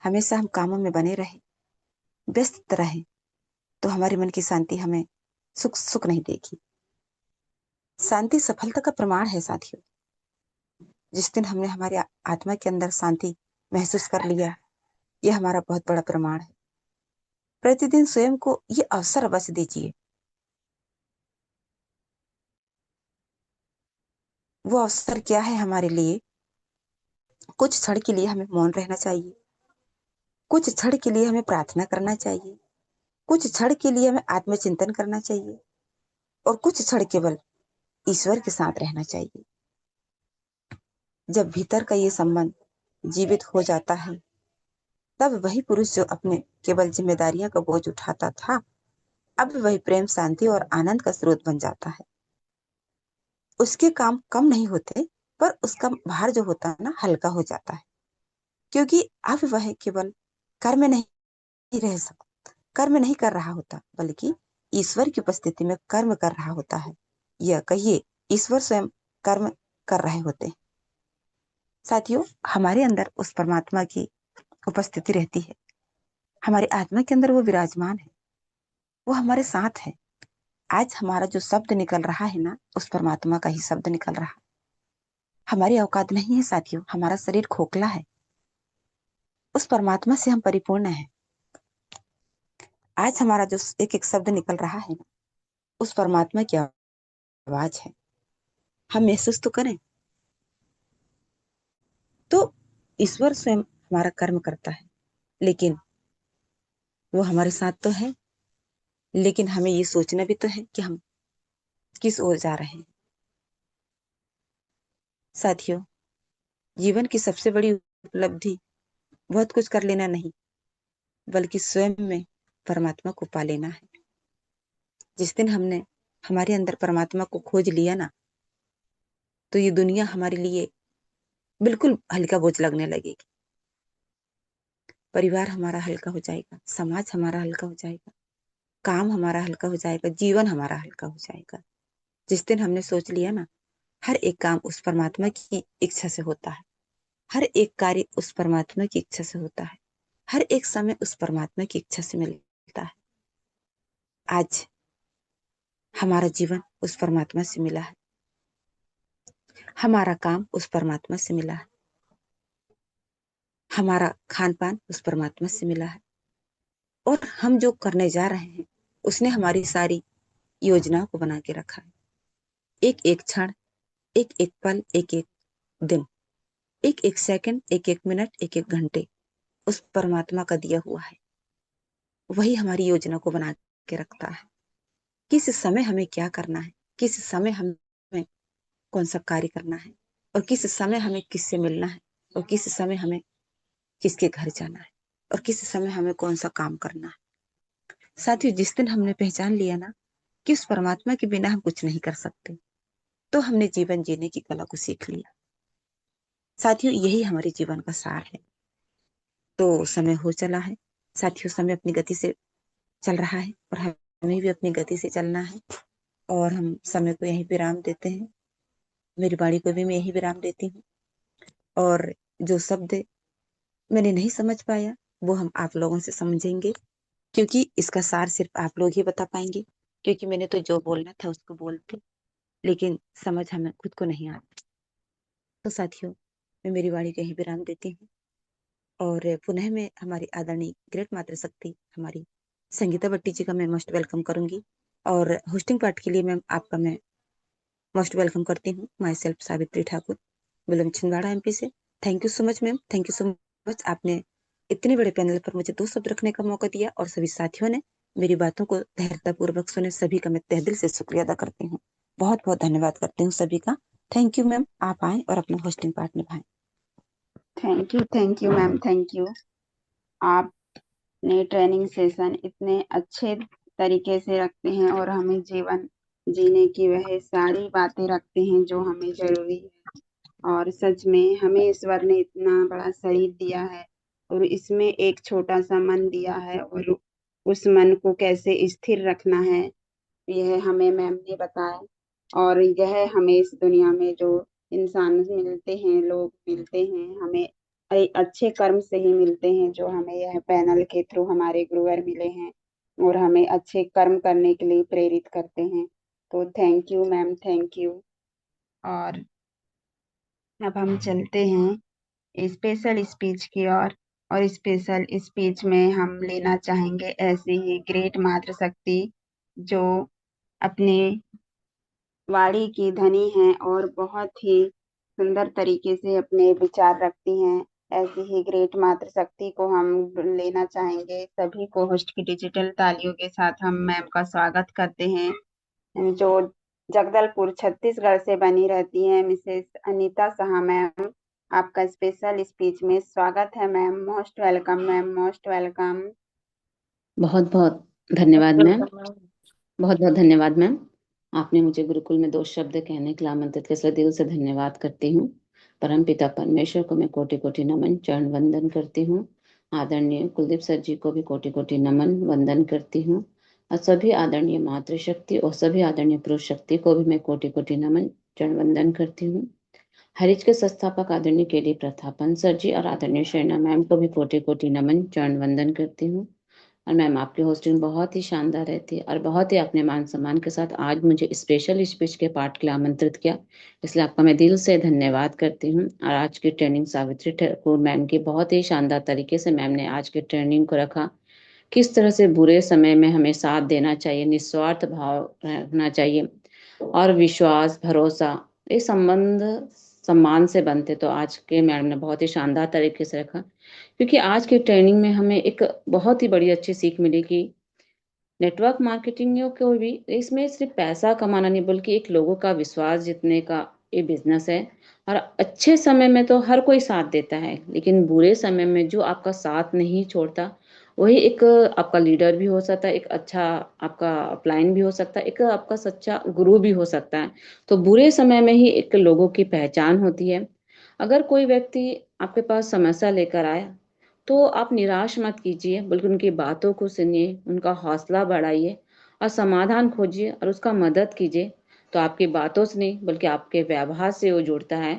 हमेशा हम कामों में बने रहें, व्यस्त रहें, तो हमारे मन की शांति हमें सुख नहीं देगी। शांति सफलता का प्रमाण है साथियों। जिस दिन हमने हमारे आत्मा के अंदर शांति महसूस कर लिया, यह हमारा बहुत बड़ा प्रमाण है। प्रतिदिन स्वयं को ये अवसर अवश्य दीजिए। वो अवसर क्या है हमारे लिए? कुछ क्षण के लिए हमें मौन रहना चाहिए, कुछ क्षण के लिए हमें प्रार्थना करना चाहिए, कुछ क्षण के लिए हमें आत्मचिंतन करना चाहिए और कुछ क्षण केवल ईश्वर के साथ रहना चाहिए। जब भीतर का ये संबंध जीवित हो जाता है, तब वही पुरुष जो अपने केवल जिम्मेदारियां का बोझ उठाता था, अब वही प्रेम, शांति और आनंद का स्रोत बन जाता है। उसके काम कम नहीं होते, पर उसका भार जो होता है ना, हल्का हो जाता है, क्योंकि अब वह केवल कर्म नहीं रह सकता, कर्म नहीं कर रहा होता, बल्कि ईश्वर की उपस्थिति में कर्म कर रहा होता है। यह कहिए, ईश्वर स्वयं कर्म कर रहे होते हैं। साथियों, हमारे अंदर उस परमात्मा की उपस्थिति रहती है, हमारी आत्मा के अंदर वो विराजमान है, वो हमारे साथ है। आज हमारा जो शब्द निकल रहा है ना, उस परमात्मा का ही शब्द निकल रहा है। हमारी औकात नहीं है साथियों, हमारा शरीर खोखला है, उस परमात्मा से हम परिपूर्ण हैं। आज हमारा जो एक एक शब्द निकल रहा है ना, उस परमात्मा की आवाज है। हम महसूस तो करें। तो ईश्वर स्वयं हमारा कर्म करता है, लेकिन वो हमारे साथ तो है, लेकिन हमें ये सोचना भी तो है कि हम किस ओर जा रहे हैं। साथियों, जीवन की सबसे बड़ी उपलब्धि बहुत कुछ कर लेना नहीं, बल्कि स्वयं में परमात्मा को पा लेना है। जिस दिन हमने हमारे अंदर परमात्मा को खोज लिया ना, तो ये दुनिया हमारे लिए बिल्कुल हल्का बोझ लगने लगेगी। परिवार हमारा हल्का हो जाएगा, समाज हमारा हल्का हो जाएगा, काम हमारा हल्का हो जाएगा, जीवन हमारा हल्का हो जाएगा। जिस दिन हमने सोच लिया ना, हर एक काम उस परमात्मा की इच्छा से होता है, हर एक कार्य उस परमात्मा की इच्छा से होता है, हर एक समय उस परमात्मा की इच्छा से मिलता है। आज हमारा जीवन उस परमात्मा से मिला है, हमारा काम उस परमात्मा से मिला है, हमारा खान पान उस परमात्मा से मिला है, और हम जो करने जा रहे हैं उसने हमारी सारी योजनाओं को बना के रखा है। एक एक क्षण, एक एक पल, एक एक दिन, एक एक सेकंड, एक एक मिनट, एक एक घंटे उस परमात्मा का दिया हुआ है। वही हमारी योजना को बना के रखता है, किस समय हमें क्या करना है, किस समय हमें कौन सा कार्य करना है, और किस समय हमें किससे मिलना है, और किस समय हमें किसके घर जाना है, और किस समय हमें कौन सा काम करना है। साथियों, जिस दिन हमने पहचान लिया ना कि उस परमात्मा के बिना हम कुछ नहीं कर सकते, तो हमने जीवन जीने की कला को सीख लिया। साथियों, यही हमारे जीवन का सार है। तो समय हो चला है साथियों, समय अपनी गति से चल रहा है और हमें भी अपनी गति से चलना है और हम समय को यही विराम देते हैं। मेरी वाणी को भी मैं यही विराम देती हूँ और जो शब्द मैंने नहीं समझ पाया वो हम आप लोगों से समझेंगे, क्योंकि इसका सार सिर्फ आप लोग ही बता पाएंगे, क्योंकि मैंने तो जो बोलना था उसको बोलती, लेकिन समझ हमें खुद को नहीं आती। तो साथियों, मैं मेरी वाणी को यही विराम देती हूँ और पुनः मैं हमारी आदरणीय ग्रेट मातृशक्ति हमारी संगीता भट्टी जी का मैं मोस्ट वेलकम करूंगी और होस्टिंग पार्ट के लिए मैम आपका मैं मोस्ट वेलकम करती हूँ। माई सेल्फ सावित्री ठाकुर, विलम छिंदवाड़ा एमपी से। Thank you so much ma'am, thank you so much. आपने इतने बड़े पैनल पर मुझे 2 शब्द रखने का मौका दिया और सभी साथियों ने मेरी बातों को धैर्यतापूर्वक सुने, सभी का मैं तहे दिल से शुक्रिया अदा करती हूँ। बहुत बहुत धन्यवाद करती हूँ सभी का। थैंक यू मैम, आप आए और अपना होस्टिंग पार्ट निभाएं। Thank you ma'am, thank you. आपने ट्रेनिंग सेशन इतने अच्छे तरीके से रखते हैं और हमें जीवन जीने की वह सारी बातें रखते हैं जो हमें जरूरी है। और सच में हमें ईश्वर ने इतना बड़ा शरीर दिया है और इसमें एक छोटा सा मन दिया है और उस मन को कैसे स्थिर रखना है यह हमें मैम ने बताया। और यह हमें इस दुनिया में जो इंसान मिलते हैं, लोग मिलते हैं, हमें अच्छे कर्म से ही मिलते हैं, जो हमें यह पैनल के थ्रू हमारे गुरुवर मिले हैं और हमें अच्छे कर्म करने के लिए प्रेरित करते हैं। तो thank you ma'am, thank you. और अब हम चलते हैं स्पेशल स्पीच की ओर। और स्पेशल स्पीच में हम लेना चाहेंगे ऐसी ही ग्रेट मातृशक्ति जो अपने वाणी की धनी हैं और बहुत ही सुंदर तरीके से अपने विचार रखती हैं। ऐसी ही ग्रेट मातृशक्ति को हम लेना चाहेंगे। सभी को होस्ट की डिजिटल तालियों के साथ हम मैम का स्वागत करते हैं, जो जगदलपुर छत्तीसगढ़ से बनी रहती हैं, मिसेस अनीता शाह मैम। आपका स्पेशल स्पीच में स्वागत है ma'am. Most welcome ma'am, most welcome. बहुत बहुत धन्यवाद मैम, बहुत बहुत धन्यवाद मैम। आपने मुझे गुरुकुल में 2 शब्द कहने के लिए आमंत्रित किया, दिल से धन्यवाद करती हूँ। परम पिता परमेश्वर को मैं कोटि कोटि नमन चरण वंदन करती हूँ। आदरणीय कुलदीप सर जी को भी कोटि कोटि नमन वंदन करती हूँ और सभी आदरणीय मातृशक्ति और सभी आदरणीय पुरुष शक्ति को भी मैं कोटि कोटि नमन चरण वंदन करती हूँ। हरिज के संस्थापक आदरणीय केडी प्रतापन सर जी और आदरणीय शरणा मैम को भी कोटि कोटि नमन चरण वंदन करती हूँ। और मैम आपकी होस्टिंग बहुत ही शानदार रहती है और बहुत ही अपने मान सम्मान के साथ आज मुझे स्पेशल स्पीच के पार्ट के लिए आमंत्रित किया, इसलिए आपका मैं दिल से धन्यवाद करती हूँ। और आज की ट्रेनिंग सावित्री ठाकुर मैम की बहुत ही शानदार तरीके से मैम ने आज की ट्रेनिंग को रखा। किस तरह से बुरे समय में हमें साथ देना चाहिए, निस्वार्थ भाव रखना चाहिए और विश्वास भरोसा ये संबंध सम्मान से बनते। तो आज के मैडम ने बहुत ही शानदार तरीके से रखा, क्योंकि आज की ट्रेनिंग में हमें एक बहुत ही बड़ी अच्छी सीख मिली कि नेटवर्क मार्केटिंग को भी इसमें सिर्फ पैसा कमाना नहीं बल्कि एक लोगों का विश्वास जीतने का ये बिजनेस है। और अच्छे समय में तो हर कोई साथ देता है, लेकिन बुरे समय में जो आपका साथ नहीं छोड़ता वही एक आपका लीडर भी हो सकता है, एक अच्छा आपका अपलाइन भी हो सकता है, एक आपका सच्चा गुरु भी हो सकता है। तो बुरे समय में ही एक लोगों की पहचान होती है। अगर कोई व्यक्ति आपके पास समस्या लेकर आया तो आप निराश मत कीजिए, बल्कि उनकी बातों को सुनिए, उनका हौसला बढ़ाइए और समाधान खोजिए और उसका मदद कीजिए। तो आपकी बातों से नहीं बल्कि आपके व्यवहार से वो जुड़ता है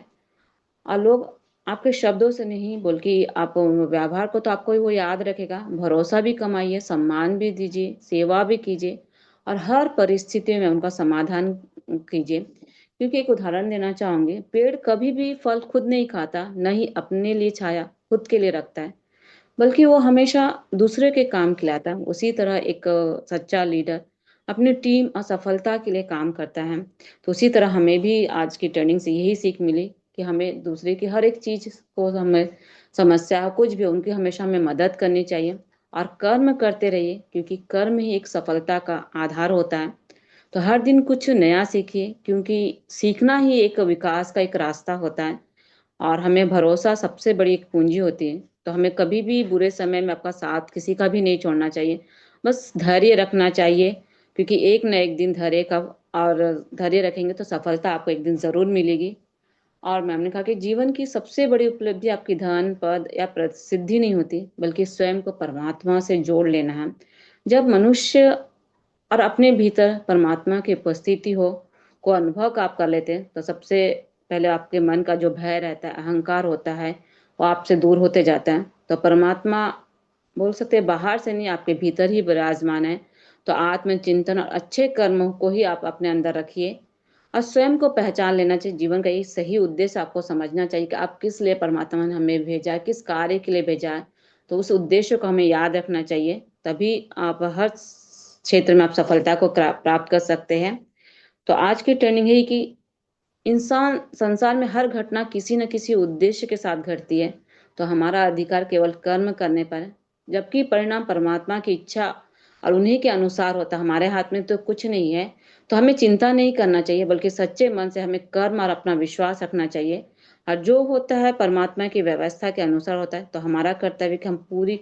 और लोग आपके शब्दों से नहीं बल्कि आप व्यवहार को तो आपको वो याद रखेगा। भरोसा भी कमाइए, सम्मान भी दीजिए, सेवा भी कीजिए और हर परिस्थिति में उनका समाधान कीजिए। क्योंकि एक उदाहरण देना चाहूंगी, पेड़ कभी भी फल खुद नहीं खाता, न ही अपने लिए छाया खुद के लिए रखता है, बल्कि वो हमेशा दूसरे के काम खिलाता है। उसी तरह एक सच्चा लीडर अपनी टीम और सफलता के लिए काम करता है। तो उसी तरह हमें भी आज की ट्रेनिंग से यही सीख मिली कि हमें दूसरे की हर एक चीज को, हमें समस्या हो कुछ भी हो, उनकी हमेशा हमें मदद करनी चाहिए और कर्म करते रहिए, क्योंकि कर्म ही एक सफलता का आधार होता है। तो हर दिन कुछ नया सीखिए, क्योंकि सीखना ही एक विकास का एक रास्ता होता है और हमें भरोसा सबसे बड़ी एक पूंजी होती है। तो हमें कभी भी बुरे समय में आपका साथ किसी का भी नहीं छोड़ना चाहिए, बस धैर्य रखना चाहिए, क्योंकि एक न एक दिन धैर्य का और धैर्य रखेंगे तो सफलता आपको एक दिन जरूर मिलेगी। और मैम ने कहा कि जीवन की सबसे बड़ी उपलब्धि आपकी धन पद या प्रसिद्धि नहीं होती, बल्कि स्वयं को परमात्मा से जोड़ लेना है। जब मनुष्य और अपने भीतर परमात्मा की उपस्थिति को अनुभव का आप कर लेते हैं, तो सबसे पहले आपके मन का जो भय रहता है, अहंकार होता है, वो आपसे दूर होते जाता है। तो परमात्मा बोल सकते हैं बाहर से नहीं, आपके भीतर ही विराजमान है। तो आत्मचिंतन और अच्छे कर्मों को ही आप अपने अंदर रखिए और स्वयं को पहचान लेना चाहिए। जीवन का एक सही उद्देश्य आपको समझना चाहिए कि आप किस लिए परमात्मा ने हमें भेजा है, किस कार्य के लिए भेजा है। तो उस उद्देश्य को हमें याद रखना चाहिए, तभी आप हर क्षेत्र में आप सफलता को प्राप्त कर सकते हैं। तो आज की ट्रेनिंग है कि इंसान संसार में हर घटना किसी न किसी उद्देश्य के साथ घटती है। तो हमारा अधिकार केवल कर्म करने पर है, जबकि परिणाम परमात्मा की इच्छा और उन्हीं के अनुसार होता है। हमारे हाथ में तो कुछ नहीं है। तो हमें चिंता नहीं करना चाहिए, बल्कि सच्चे मन से हमें कर्म और अपना विश्वास रखना चाहिए। और जो होता है परमात्मा की व्यवस्था के अनुसार होता है। तो हमारा कर्तव्य कि हम पूरी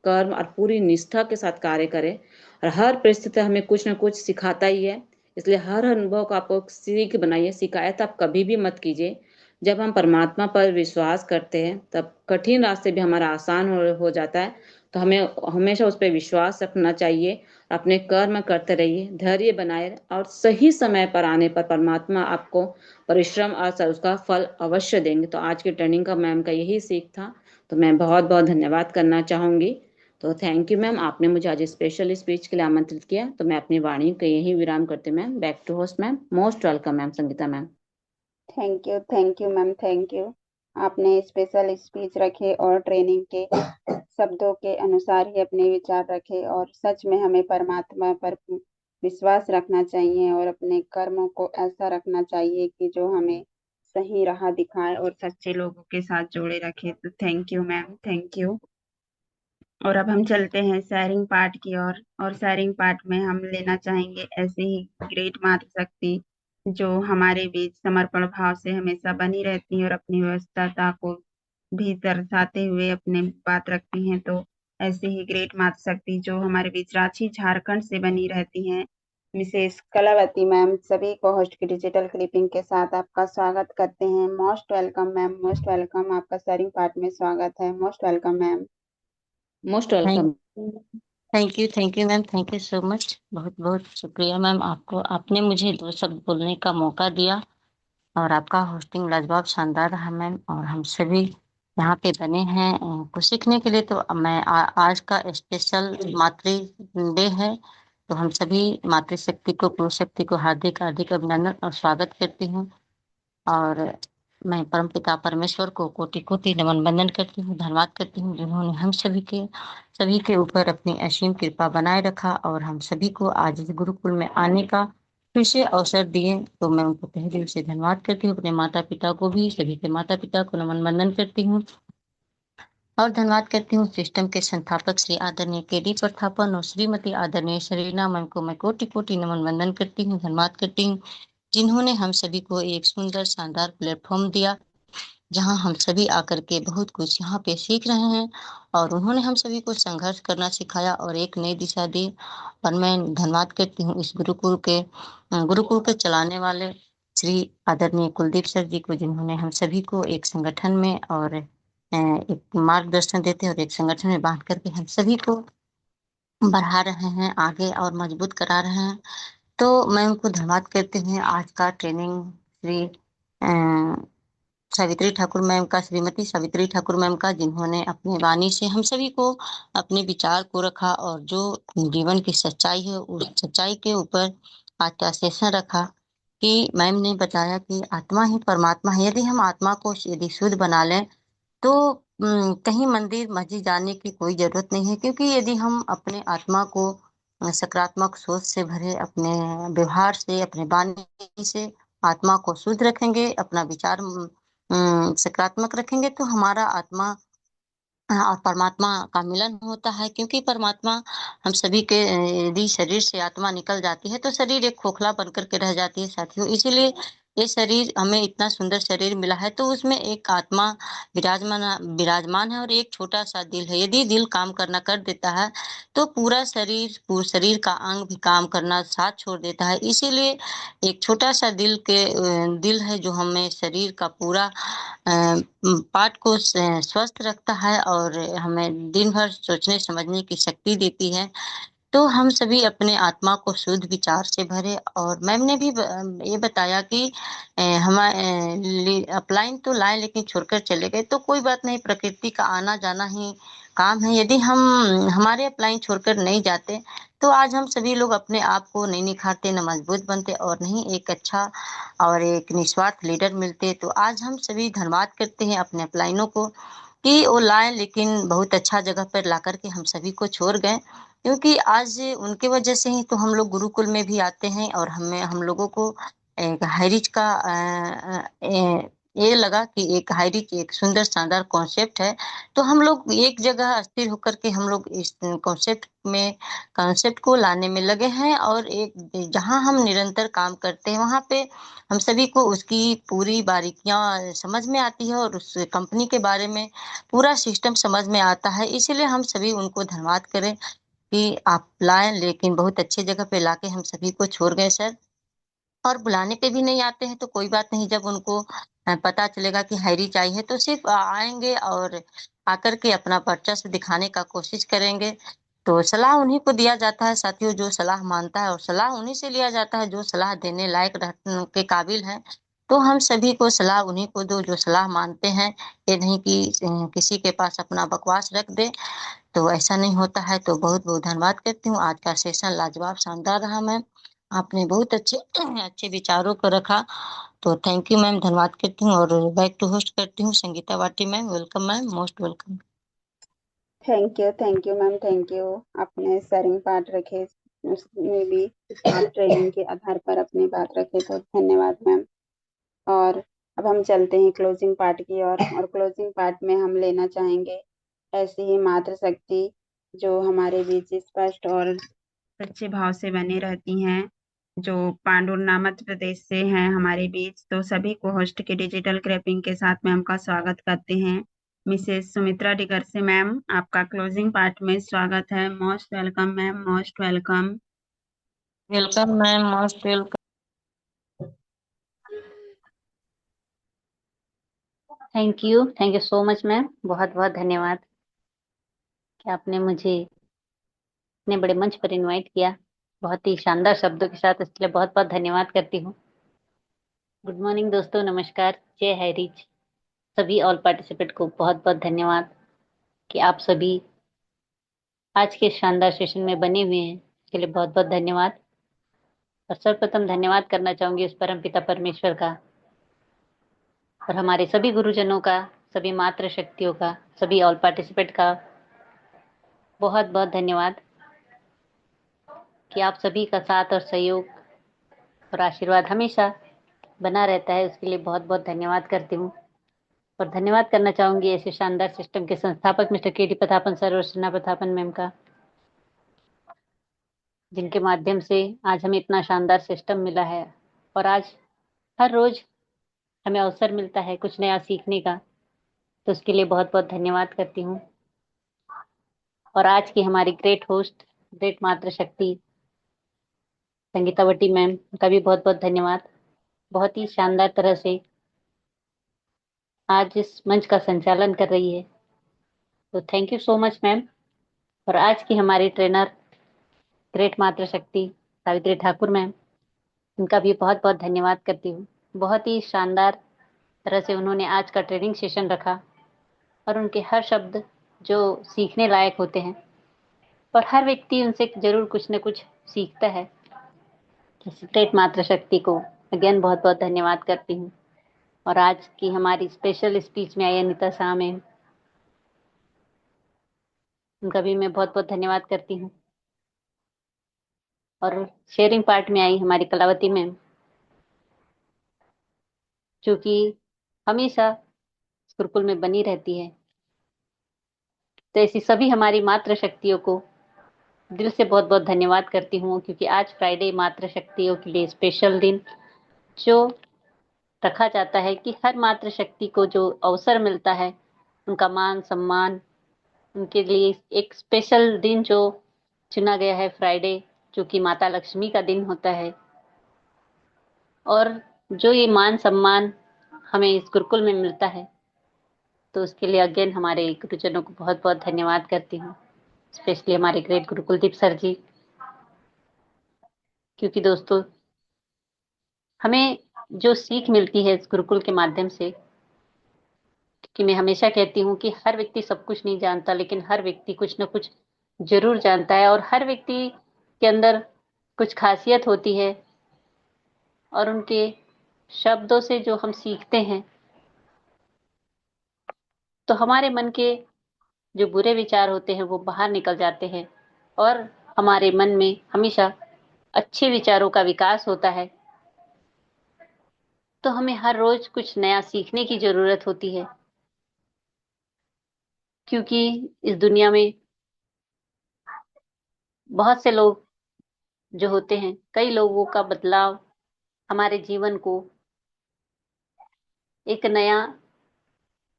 कर्म और पूरी निष्ठा के साथ कार्य करें। और हर परिस्थिति हमें कुछ न कुछ सिखाता ही है, इसलिए हर अनुभव को आपको सीख बनाइए। शिकायत आप कभी भी मत कीजिए। जब हम परमात्मा पर विश्वास करते हैं, तब कठिन रास्ते भी हमारा आसान हो जाता है। तो हमें हमेशा उस पर विश्वास रखना चाहिए, अपने कर्म करते रहिए, धैर्य बनाए, और सही समय पर आने पर परमात्मा आपको परिश्रम और उसका फल अवश्य देंगे। तो आज की ट्रेनिंग का मैम का यही सीख था। तो मैं बहुत बहुत धन्यवाद करना चाहूंगी। तो थैंक यू मैम, आपने मुझे आज स्पेशल स्पीच के लिए आमंत्रित किया। तो मैं अपनी वाणी को यही विराम करते ma'am. Back to host ma'am. Most welcome ma'am Sangeeta ma'am. Thank you ma'am, thank you. आपने स्पेशल स्पीच रखे और ट्रेनिंग के शब्दों के अनुसार ही अपने विचार रखे। और सच में हमें परमात्मा पर विश्वास रखना चाहिए और अपने कर्मों को ऐसा रखना चाहिए कि जो हमें सही राह दिखाए और सच्चे लोगों के साथ जोड़े रखे। तो thank you ma'am, thank you. और अब हम चलते हैं शेयरिंग पार्ट की ओर। और शेयरिंग पार्ट में हम लेना चाहेंगे ऐसे ही ग्रेट मातृशक्ति जो हमारे बीच समर्पण भाव से हमेशा बनी रहती हैं और अपनी व्यस्तता को भी दर्शाते हुए अपने बात रखती हैं। तो ऐसे ही ग्रेट मातृशक्ति जो हमारे बीच रांची झारखंड से बनी रहती हैं, मिसेस कलावती मैम, सभी को होस्ट की डिजिटल क्लिपिंग के साथ आपका स्वागत करते हैं। Most welcome ma'am, most welcome. आपका शेयरिंग पार्ट में स्वागत है। Most welcome ma'am. Most welcome. Thank you ma'am, thank you so much. बहुत बहुत शुक्रिया मैम, आपको आपने मुझे 2 शब्द बोलने का मौका दिया। और आपका होस्टिंग लाजवाब शानदार रहा मैम। और हम सभी यहाँ पे बने हैं कुछ सीखने के लिए। तो मैं आज का स्पेशल मातृ डे है। तो हम सभी मातृशक्ति को, पुरुष शक्ति को हार्दिक हार्दिक अभिनंदन और स्वागत करती हूँ। और मैं परमपिता परमेश्वर को कोटि कोटि नमन वंदन करती हूँ, धन्यवाद करती हूँ, जिन्होंने हम सभी के ऊपर अपनी असीम कृपा बनाए रखा और हम सभी को आज इस गुरुकुल में आने का फिर से अवसर दिए। तो मैं उनको तहे दिल से धन्यवाद करती हूँ। अपने माता पिता को भी, सभी के माता पिता को नमन वंदन करती हूँ। और धन्यवाद करती हूँ सिस्टम के संस्थापक श्री आदरणीय के.डी. प्रथापन और श्रीमती आदरणीय शरीना मैम को मैं कोटि कोटि नमन वंदन करती हूँ, धन्यवाद करती हूँ, जिन्होंने हम सभी को एक सुंदर शानदार प्लेटफॉर्म दिया, जहां हम सभी आकर के बहुत कुछ यहाँ पे सीख रहे हैं। और उन्होंने हम सभी को संघर्ष करना सिखाया और एक नई दिशा दी। और मैं धन्यवाद करती हूँ इस गुरुकुल के चलाने वाले श्री आदरणीय कुलदीप सर जी को, जिन्होंने हम सभी को एक संगठन में और एक मार्गदर्शन देते और एक संगठन में बांध करके हम सभी को बढ़ा रहे हैं आगे और मजबूत करा रहे हैं। तो मैं उनको धन्यवाद करते हुए आज का ट्रेनिंग श्री सावित्री ठाकुर मैम का, श्रीमती सावित्री ठाकुर मैम का, जिन्होंने अपनी वाणी से हम सभी को अपने विचार को रखा और जो जीवन की सच्चाई है उस सच्चाई के ऊपर आज का सेशन रखा। कि मैम ने बताया कि आत्मा ही परमात्मा है। यदि हम आत्मा को यदि शुद्ध बना लें तो कहीं मंदिर मस्जिद जाने की कोई जरूरत नहीं है, क्योंकि यदि हम अपने आत्मा को सकारात्मक सोच से भरे अपने व्यवहार से, अपने वाणी से आत्मा को शुद्ध रखेंगे, अपना विचार सकारात्मक रखेंगे, तो हमारा आत्मा और परमात्मा का मिलन होता है। क्योंकि परमात्मा हम सभी के यदि शरीर से आत्मा निकल जाती है तो शरीर एक खोखला बनकर के रह जाती है साथियों। इसीलिए ये शरीर, हमें इतना सुंदर शरीर मिला है तो उसमें एक आत्मा विराजमान विराजमान है और एक छोटा सा दिल है। यदि दिल काम करना कर देता है तो पूरा शरीर का अंग भी काम करना साथ छोड़ देता है। इसीलिए एक छोटा सा दिल है जो हमें शरीर का पूरा पार्ट को स्वस्थ रखता है और हमें दिन भर सोचने समझने की शक्ति देती है। तो हम सभी अपने आत्मा को शुद्ध विचार से भरे। और मैम ने भी ये बताया कि अपलाइन तो लाए लेकिन छोड़कर चले गए, तो कोई बात नहीं, प्रकृति का आना जाना ही काम है। यदि हम हमारे अपलाइन छोड़कर नहीं जाते तो आज हम सभी लोग अपने आप को नहीं निखारते, न मजबूत बनते और नहीं एक अच्छा और एक निस्वार्थ लीडर मिलते। तो आज हम सभी धन्यवाद करते हैं अपने अपलाइनों को कि वो लाए, लेकिन बहुत अच्छा जगह पर ला करके हम सभी को छोड़ गए, क्योंकि आज उनके वजह से ही तो हम लोग गुरुकुल में भी आते हैं। और हम लोगों को एक हाईरिच का ये लगा कि एक हाईरिच एक सुंदर शानदार कॉन्सेप्ट है। तो हम लोग एक जगह स्थिर होकर के हम लोग इस कॉन्सेप्ट को लाने में लगे हैं। और एक जहां हम निरंतर काम करते हैं वहां पे हम सभी को उसकी पूरी बारीकियां समझ में आती है और उस कंपनी के बारे में पूरा सिस्टम समझ में आता है। इसीलिए हम सभी उनको धन्यवाद करें कि आप लाए, लेकिन बहुत अच्छे जगह पे लाके हम सभी को छोड़ गए सर। और बुलाने पे भी नहीं आते हैं तो कोई बात नहीं, जब उनको पता चलेगा कि हैरिच आई है तो सिर्फ आएंगे और आकर के अपना वर्चस्व दिखाने का कोशिश करेंगे। तो सलाह उन्हीं को दिया जाता है साथियों जो सलाह मानता है, और सलाह उन्हीं से लिया जाता है जो सलाह देने लायक के काबिल है। तो हम सभी को सलाह उन्हीं को दो जो सलाह मानते हैं, ये नहीं कि किसी के पास अपना बकवास रख दे। तो ऐसा नहीं होता है। तो बहुत बहुत धन्यवाद करती हूँ। आज का सेशन लाजवाब शानदार रहा मैम, आपने बहुत अच्छे अच्छे विचारों को रखा। तो थैंक यू मैम, धन्यवाद करती हूँ। और बैक टू होस्ट करती हूँ संगीता वाटी ma'am. Welcome ma'am, most welcome. Thank you ma'am, thank you. आपने शेयरिंग पार्ट रखे, उसमें भी आप ट्रेनिंग के आधार पर अपनी बात रखे, तो धन्यवाद मैम। और अब हम चलते हैं क्लोजिंग पार्ट की ओर। और क्लोजिंग पार्ट में हम लेना चाहेंगे ऐसी ही मातृशक्ति जो हमारे बीच स्पष्ट और सच्चे भाव से बनी रहती हैं, जो पांडुर्ना मध्य प्रदेश से हैं हमारे बीच। तो सभी को होस्ट के डिजिटल क्रैपिंग के साथ मैम का स्वागत करते हैं। मिसेस सुमित्रा डिगर से मैम आपका क्लोजिंग पार्ट में स्वागत है। Most welcome ma'am, most welcome. Welcome ma'am, most welcome. Thank you so much ma'am, बहुत बहुत धन्यवाद कि आपने मुझे इतने बड़े मंच पर इनवाइट किया, बहुत ही शानदार शब्दों के साथ, इसके लिए बहुत बहुत धन्यवाद करती हूँ। गुड मॉर्निंग दोस्तों, नमस्कार, जय हैरिच। सभी ऑल पार्टिसिपेंट को बहुत बहुत धन्यवाद कि आप सभी आज के शानदार सेशन में बने हुए हैं, इसके लिए बहुत बहुत धन्यवाद। और सर्वप्रथम धन्यवाद करना चाहूंगी उस परम पिता परमेश्वर का और हमारे सभी गुरुजनों का, सभी मातृ शक्तियों का, सभी ऑल पार्टिसिपेंट का बहुत बहुत धन्यवाद कि आप सभी का साथ और सहयोग और आशीर्वाद हमेशा बना रहता है। उसके लिए बहुत बहुत धन्यवाद करती हूँ। और धन्यवाद करना चाहूंगी ऐसे शानदार सिस्टम के संस्थापक मिस्टर के.डी. प्रतापन सर और सना प्रतापन मैम का, जिनके माध्यम से आज हमें इतना शानदार सिस्टम मिला है और आज हर रोज हमें अवसर मिलता है कुछ नया सीखने का। तो उसके लिए बहुत बहुत धन्यवाद करती हूँ। और आज की हमारी ग्रेट होस्ट, ग्रेट मातृशक्ति संगीतावटी मैम का भी बहुत बहुत धन्यवाद। बहुत ही शानदार तरह से आज इस मंच का संचालन कर रही है, तो thank you so much ma'am. और आज की हमारी ट्रेनर ग्रेट मातृशक्ति सावित्री ठाकुर मैम, उनका भी बहुत बहुत धन्यवाद करती हूँ। बहुत ही शानदार तरह से उन्होंने आज का ट्रेनिंग सेशन रखा और उनके हर शब्द जो सीखने लायक होते हैं और हर व्यक्ति उनसे जरूर कुछ न कुछ सीखता है। ग्रेट मातृशक्ति को अगेन बहुत बहुत धन्यवाद करती हूँ। और आज की हमारी स्पेशल स्पीच में आई अनिता शाह मैम, उनका भी मैं बहुत बहुत धन्यवाद करती हूँ। और शेयरिंग पार्ट में आई हमारी कलावती मैम, जो कि हमेशा गुरुकुल में बनी रहती है। तो ऐसी सभी हमारी मातृशक्तियों को दिल से बहुत बहुत धन्यवाद करती हूँ, क्योंकि आज फ्राइडे मातृशक्तियों के लिए स्पेशल दिन जो रखा जाता है कि हर मातृशक्ति को जो अवसर मिलता है उनका मान सम्मान, उनके लिए एक स्पेशल दिन जो चुना गया है फ्राइडे, जो कि माता लक्ष्मी का दिन होता है। और जो ये मान सम्मान हमें इस गुरुकुल में मिलता है, तो उसके लिए अगेन हमारे गुरुजनों को बहुत बहुत धन्यवाद करती हूँ, स्पेशली हमारे ग्रेट गुरु कुलदीप सर जी, क्योंकि दोस्तों हमें जो सीख मिलती है इस गुरुकुल के माध्यम से, कि मैं हमेशा कहती हूँ कि हर व्यक्ति सब कुछ नहीं जानता, लेकिन हर व्यक्ति कुछ न कुछ जरूर जानता है, और हर व्यक्ति के अंदर कुछ खासियत होती है, और उनके शब्दों से जो हम सीखते हैं तो हमारे मन के जो बुरे विचार होते हैं वो बाहर निकल जाते हैं, और हमारे मन में हमेशा अच्छे विचारों का विकास होता है। तो हमें हर रोज कुछ नया सीखने की जरूरत होती है, क्योंकि इस दुनिया में बहुत से लोग जो होते हैं, कई लोगों का बदलाव हमारे जीवन को एक नया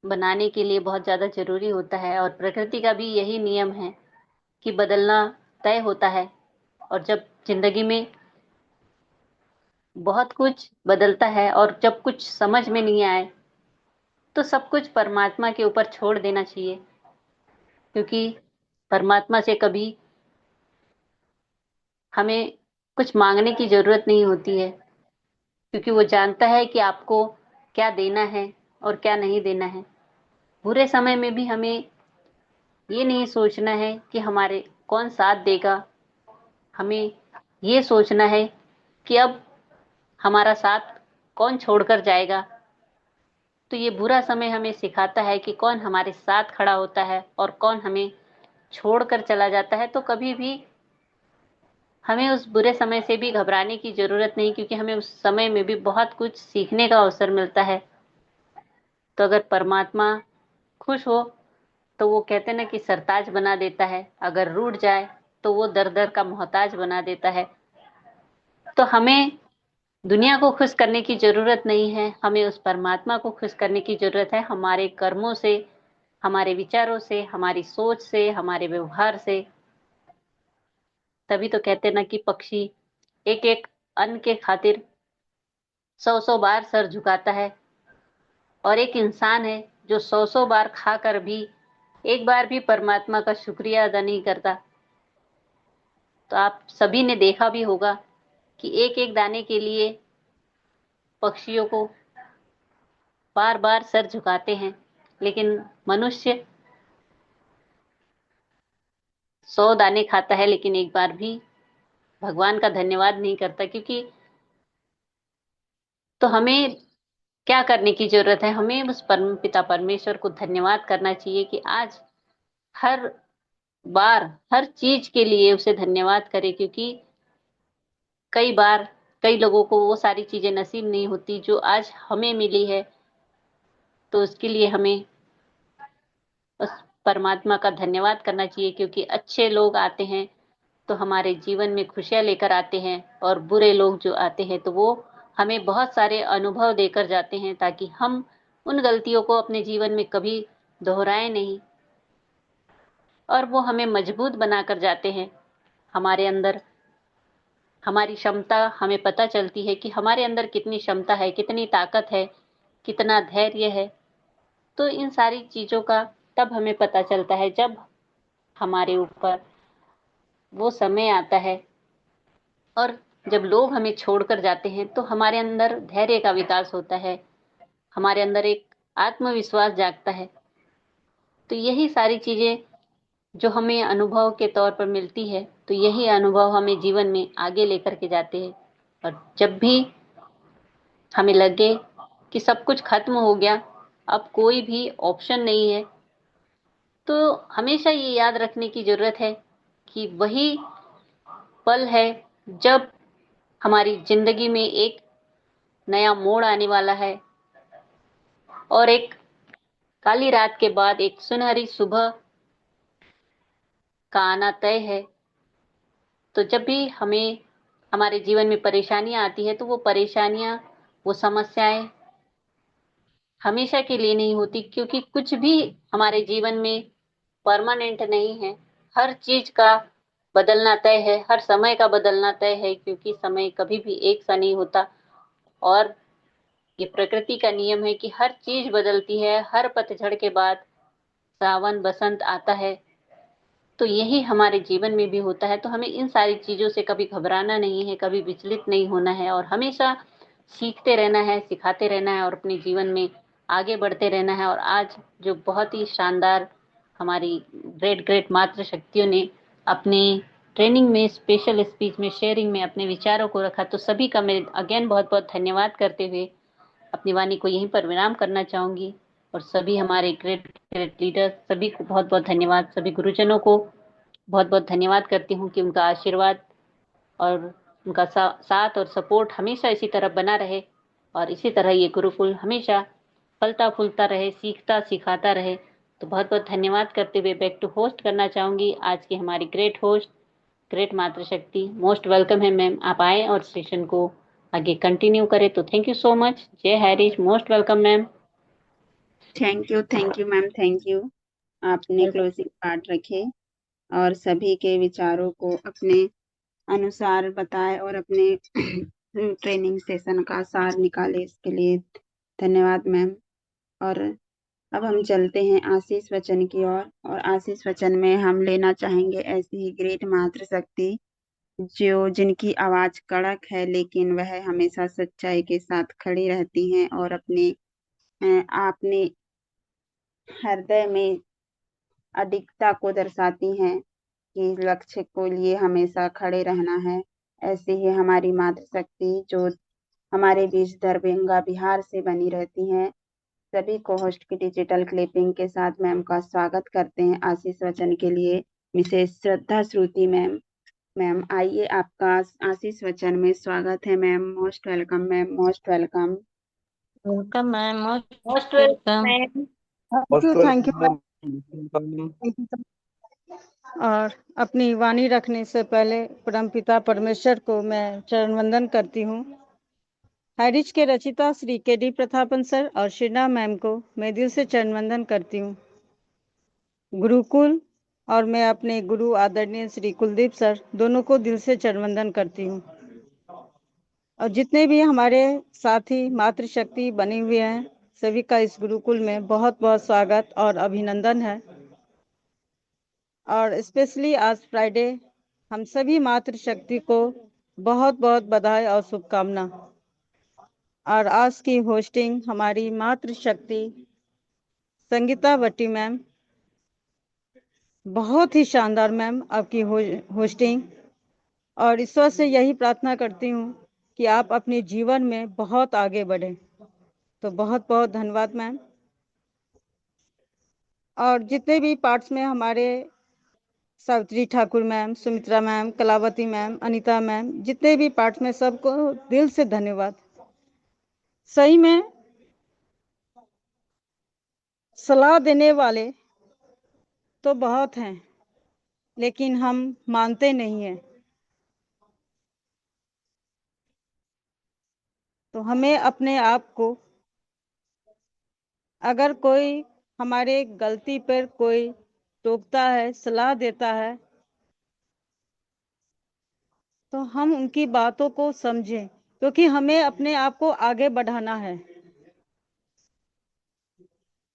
बनाने के लिए बहुत ज्यादा जरूरी होता है, और प्रकृति का भी यही नियम है कि बदलना तय होता है। और जब जिंदगी में बहुत कुछ बदलता है और जब कुछ समझ में नहीं आए तो सब कुछ परमात्मा के ऊपर छोड़ देना चाहिए, क्योंकि परमात्मा से कभी हमें कुछ मांगने की जरूरत नहीं होती है, क्योंकि वो जानता है कि आपको क्या देना है और क्या नहीं देना है। बुरे समय में भी हमें ये नहीं सोचना है कि हमारे कौन साथ देगा, हमें ये सोचना है कि अब हमारा साथ कौन छोड़कर जाएगा। तो ये बुरा समय हमें सिखाता है कि कौन हमारे साथ खड़ा होता है और कौन हमें छोड़कर चला जाता है। तो कभी भी हमें उस बुरे समय से भी घबराने की जरूरत नहीं, क्योंकि हमें उस समय में भी बहुत कुछ सीखने का अवसर मिलता है। तो अगर परमात्मा खुश हो तो वो कहते हैं ना कि सरताज बना देता है, अगर रूठ जाए तो वो दर दर का मोहताज बना देता है। तो हमें दुनिया को खुश करने की जरूरत नहीं है, हमें उस परमात्मा को खुश करने की जरूरत है, हमारे कर्मों से, हमारे विचारों से, हमारी सोच से, हमारे व्यवहार से। तभी तो कहते हैं ना कि पक्षी एक एक अन्न के खातिर 100 बार सर झुकाता है, और एक इंसान है जो 100 बार खाकर भी एक बार भी परमात्मा का शुक्रिया अदा नहीं करता। तो आप सभी ने देखा भी होगा कि एक एक दाने के लिए पक्षियों को बार बार सर झुकाते हैं, लेकिन मनुष्य 100 दाने खाता है लेकिन एक बार भी भगवान का धन्यवाद नहीं करता। क्योंकि तो हमें क्या करने की जरूरत है, हमें उस परम पिता परमेश्वर को धन्यवाद करना चाहिए कि आज हर बार हर चीज के लिए उसे धन्यवाद करें, क्योंकि कई बार कई लोगों को वो सारी चीजें नसीब नहीं होती जो आज हमें मिली है। तो उसके लिए हमें उस परमात्मा का धन्यवाद करना चाहिए, क्योंकि अच्छे लोग आते हैं तो हमारे जीवन में खुशियां लेकर आते हैं, और बुरे लोग जो आते हैं तो वो हमें बहुत सारे अनुभव देकर जाते हैं, ताकि हम उन गलतियों को अपने जीवन में कभी दोहराए नहीं, और वो हमें मजबूत बनाकर जाते हैं। हमारे अंदर हमारी क्षमता हमें पता चलती है कि हमारे अंदर कितनी क्षमता है, कितनी ताकत है, कितना धैर्य है। तो इन सारी चीजों का तब हमें पता चलता है जब हमारे ऊपर वो समय आता है, और जब लोग हमें छोड़कर जाते हैं तो हमारे अंदर धैर्य का विकास होता है, हमारे अंदर एक आत्मविश्वास जागता है। तो यही सारी चीजें जो हमें अनुभव के तौर पर मिलती है, तो यही अनुभव हमें जीवन में आगे लेकर के जाते हैं। और जब भी हमें लगे कि सब कुछ खत्म हो गया, अब कोई भी ऑप्शन नहीं है, तो हमेशा ये याद रखने की जरूरत है कि वही पल है जब हमारी जिंदगी में एक नया मोड़ आने वाला है, और एक काली रात के बाद एक सुनहरी सुबह का आना तय है। तो जब भी हमें हमारे जीवन में परेशानियां आती है तो वो परेशानियां, वो समस्याएं हमेशा के लिए नहीं होती, क्योंकि कुछ भी हमारे जीवन में परमानेंट नहीं है। हर चीज का बदलना तय है, हर समय का बदलना तय है, क्योंकि समय कभी भी एक सा नहीं होता। और ये प्रकृति का नियम है कि हर चीज बदलती है, हर पतझड़ के बाद सावन बसंत आता है। तो यही हमारे जीवन में भी होता है। तो हमें इन सारी चीजों से कभी घबराना नहीं है, कभी विचलित नहीं होना है, और हमेशा सीखते रहना है, सिखाते रहना है, और अपने जीवन में आगे बढ़ते रहना है। और आज जो बहुत ही शानदार हमारी ग्रेट ग्रेट मातृ शक्तियों ने अपने ट्रेनिंग में, स्पेशल स्पीच में, शेयरिंग में अपने विचारों को रखा, तो सभी का मैं अगेन बहुत बहुत धन्यवाद करते हुए अपनी वाणी को यहीं पर विराम करना चाहूंगी। और सभी हमारे ग्रेट ग्रेट लीडर, सभी को बहुत बहुत धन्यवाद, सभी गुरुजनों को बहुत बहुत धन्यवाद करती हूँ कि उनका आशीर्वाद और उनका साथ और सपोर्ट हमेशा इसी तरह बना रहे, और इसी तरह ये गुरुकुल हमेशा फलता फूलता रहे, सीखता सिखाता रहे। तो बहुत बहुत धन्यवाद करते हुए बैक टू होस्ट करना चाहूंगी आज की हमारी ग्रेट होस्ट, ग्रेट मातृशक्ति। मोस्ट वेलकम है मैम, आप आए और सेशन को आगे कंटिन्यू करें। तो थैंक यू सो मच। जय Harish, most welcome ma'am. Thank you ma'am, thank you. आपने क्लोजिंग पार्ट रखे और सभी के विचारों को अपने अनुसार बताए और अपने ट्रेनिंग सेशन का सार निकाले, इसके लिए धन्यवाद मैम। और अब हम चलते हैं आशीष वचन की ओर, और आशीष वचन में हम लेना चाहेंगे ऐसी ही ग्रेट मातृशक्ति जो जिनकी आवाज कड़क है लेकिन वह हमेशा सच्चाई के साथ खड़ी रहती हैं और आपने हृदय में अडिगता को दर्शाती हैं कि लक्ष्य को लिए हमेशा खड़े रहना है। ऐसे ही हमारी मातृशक्ति जो हमारे बीच दरभंगा बिहार से बनी रहती हैं। सभी को होस्ट की डिजिटल क्लिपिंग के साथ मैम का स्वागत करते हैं आशीष वचन के लिए। मिसेस श्रद्धा श्रुति मैम, मैम आइए, आपका आशीष वचन में स्वागत है ma'am. Most welcome ma'am, most welcome. Welcome ma'am, most most welcome welcome. Ma'am. Thank you ma'am. और अपनी वाणी रखने से पहले परमपिता परमेश्वर को मैं चरण वंदन करती हूँ। हैरिज के रचिता श्री के.डी. प्रतापन सर और शीना मैम को मैं दिल से चरण वंदन करती हूँ। गुरुकुल और मैं अपने गुरु आदरणीय श्री कुलदीप सर दोनों को दिल से चरण वंदन करती हूँ। और जितने भी हमारे साथी मातृशक्ति बने हुए हैं, सभी का इस गुरुकुल में बहुत बहुत स्वागत और अभिनंदन है। और स्पेशली आज फ्राइडे, हम सभी मातृशक्ति को बहुत बहुत बधाई और शुभकामना। और आज की होस्टिंग हमारी मातृशक्ति संगीता भट्टी मैम, बहुत ही शानदार मैम आपकी होस्टिंग। और ईश्वर से यही प्रार्थना करती हूँ कि आप अपने जीवन में बहुत आगे बढ़ें। तो बहुत बहुत धन्यवाद मैम। और जितने भी पार्ट्स में हमारे Savitri Thakur ma'am, Sumitra ma'am, Kalavati ma'am, Anita ma'am, जितने भी पार्ट्स में सबको दिल से धन्यवाद। सही में सलाह देने वाले तो बहुत हैं, लेकिन हम मानते नहीं हैं। तो हमें अपने आप को, अगर कोई हमारे गलती पर कोई टोकता है, सलाह देता है, तो हम उनकी बातों को समझें, क्योंकि हमें अपने आप को आगे बढ़ाना है।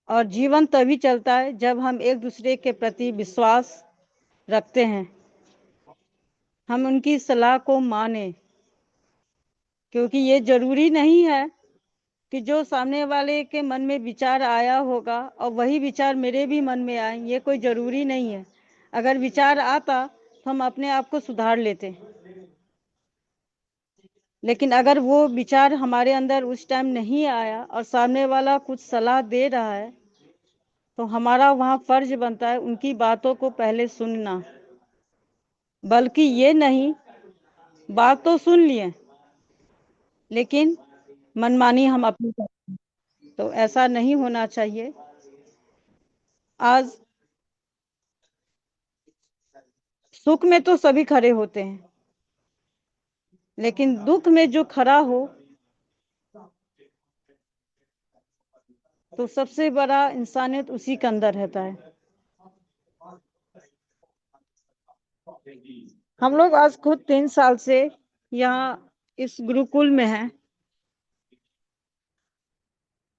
और जीवन तभी चलता है जब हम एक दूसरे के प्रति विश्वास रखते हैं, हम उनकी सलाह को माने। क्योंकि ये जरूरी नहीं है कि जो सामने वाले के मन में विचार आया होगा और वही विचार मेरे भी मन में आए, ये कोई जरूरी नहीं है। अगर विचार आता तो हम अपने आप को सुधार लेते, लेकिन अगर वो विचार हमारे अंदर उस टाइम नहीं आया और सामने वाला कुछ सलाह दे रहा है, तो हमारा वहाँ फर्ज बनता है उनकी बातों को पहले सुनना। बल्कि ये नहीं, बात तो सुन लिए लेकिन मनमानी हम अपनी करते हैं। तो ऐसा नहीं होना चाहिए। आज सुख में तो सभी खड़े होते हैं, लेकिन दुख में जो खड़ा हो तो सबसे बड़ा इंसानियत उसी के अंदर रहता है। हम लोग आज खुद 3 साल से यहाँ इस गुरुकुल में हैं।